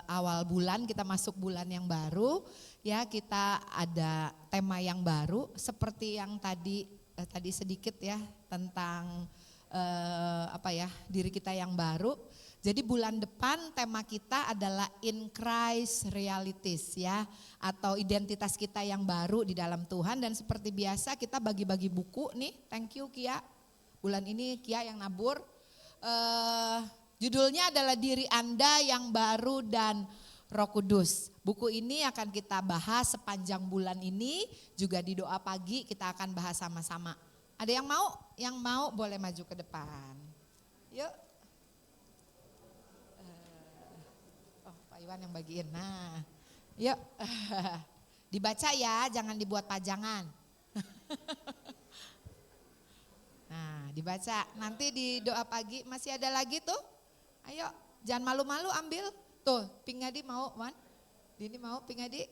awal bulan kita masuk bulan yang baru, ya kita ada tema yang baru seperti yang tadi sedikit ya tentang diri kita yang baru. Jadi bulan depan tema kita adalah In Christ Realities ya, atau identitas kita yang baru di dalam Tuhan. Dan seperti biasa kita bagi-bagi buku nih, thank you Kia. Bulan ini Kia yang nabur. Judulnya adalah Diri Anda yang Baru dan Roh Kudus. Buku ini akan kita bahas sepanjang bulan ini, juga di doa pagi kita akan bahas sama-sama. Ada yang mau? Yang mau boleh maju ke depan. Yuk. Pak Iwan yang bagiin. Nah, yuk. Dibaca ya, jangan dibuat pajangan. Nah, dibaca. Nanti di doa pagi masih ada lagi tuh. Ayo, jangan malu-malu ambil. Tuh, Pingadi mau, Wan? Dini mau, Pingadi?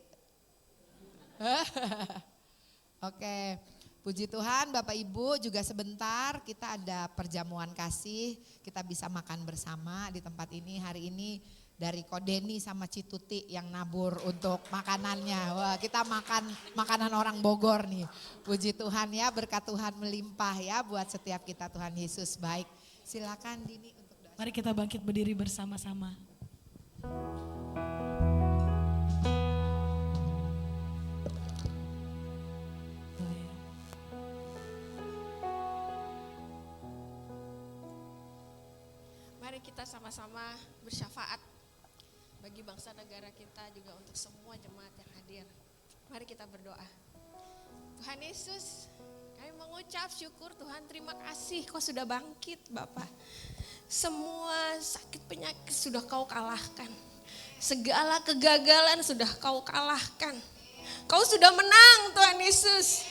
Oke, puji Tuhan Bapak Ibu juga sebentar kita ada perjamuan kasih. Kita bisa makan bersama di tempat ini. Hari ini dari Kodeni sama Cituti yang nabur untuk makanannya. Wah, kita makan makanan orang Bogor nih. Puji Tuhan ya, berkat Tuhan melimpah ya buat setiap kita. Tuhan Yesus baik. Silakan Dini. Mari kita bangkit berdiri bersama-sama. Mari kita sama-sama bersyafaat bagi bangsa negara kita, juga untuk semua jemaat yang hadir. Mari kita berdoa. Tuhan Yesus, kami mengucap syukur Tuhan, terima kasih Kau sudah bangkit Bapak. Semua sakit penyakit sudah Kau kalahkan. Segala kegagalan sudah Kau kalahkan. Kau sudah menang Tuhan Yesus.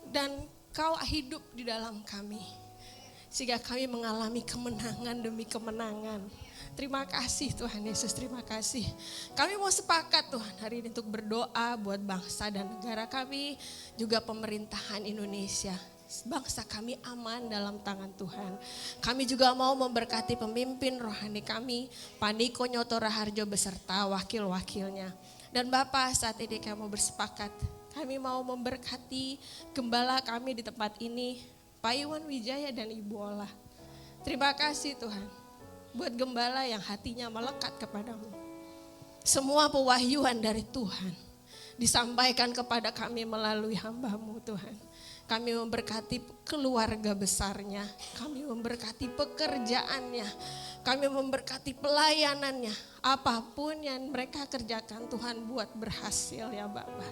Dan Kau hidup di dalam kami. Sehingga kami mengalami kemenangan demi kemenangan. Terima kasih Tuhan Yesus, terima kasih. Kami mau sepakat Tuhan hari ini untuk berdoa buat bangsa dan negara kami. Juga pemerintahan Indonesia. Bangsa kami aman dalam tangan Tuhan. Kami juga mau memberkati pemimpin rohani kami, Paniko Nyoto Raharjo beserta wakil-wakilnya. Dan Bapak, saat ini kami mau bersepakat, kami mau memberkati gembala kami di tempat ini, Pak Iwan Wijaya dan Ibu Ola. Terima kasih Tuhan, buat gembala yang hatinya melekat kepadamu. Semua pewahyuan dari Tuhan disampaikan kepada kami melalui hamba-Mu Tuhan. Kami memberkati keluarga besarnya, kami memberkati pekerjaannya, kami memberkati pelayanannya. Apapun yang mereka kerjakan Tuhan buat berhasil ya Bapak.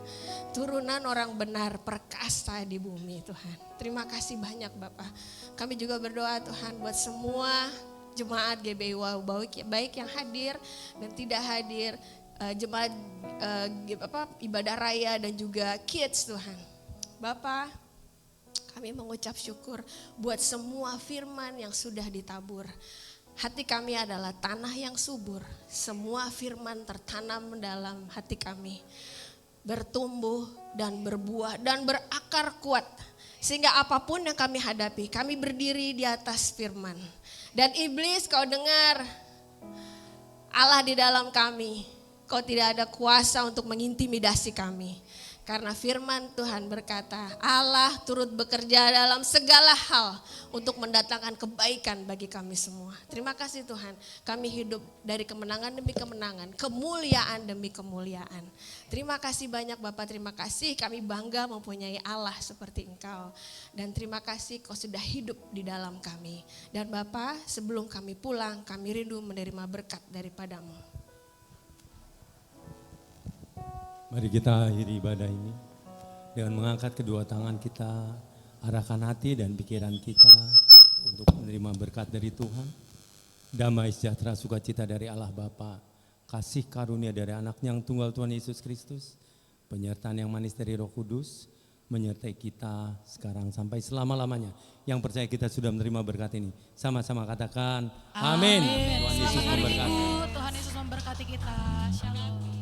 Turunan orang benar perkasa di bumi Tuhan. Terima kasih banyak Bapak. Kami juga berdoa Tuhan buat semua jemaat GBI Wow, baik yang hadir dan tidak hadir, jemaat ibadah raya dan juga kids Tuhan. Bapak, kami mengucap syukur buat semua firman yang sudah ditabur. Hati kami adalah tanah yang subur. Semua firman tertanam dalam hati kami. Bertumbuh dan berbuah dan berakar kuat. Sehingga apapun yang kami hadapi, kami berdiri di atas firman. Dan iblis, kau dengar Allah di dalam kami. Kau tidak ada kuasa untuk mengintimidasi kami. Karena firman Tuhan berkata, Allah turut bekerja dalam segala hal untuk mendatangkan kebaikan bagi kami semua. Terima kasih Tuhan, kami hidup dari kemenangan demi kemenangan, kemuliaan demi kemuliaan. Terima kasih banyak Bapak, terima kasih, kami bangga mempunyai Allah seperti Engkau. Dan terima kasih Kau sudah hidup di dalam kami. Dan Bapak, sebelum kami pulang, kami rindu menerima berkat daripadamu. Mari kita akhiri ibadah ini dengan mengangkat kedua tangan kita, arahkan hati dan pikiran kita untuk menerima berkat dari Tuhan. Damai sejahtera sukacita dari Allah Bapa, kasih karunia dari anaknya yang tunggal Tuhan Yesus Kristus, penyertaan yang manis dari Roh Kudus, menyertai kita sekarang sampai selama-lamanya. Yang percaya kita sudah menerima berkat ini, sama-sama katakan amin. Tuhan Yesus memberkati. Tuhan Yesus memberkati kita. Shalom.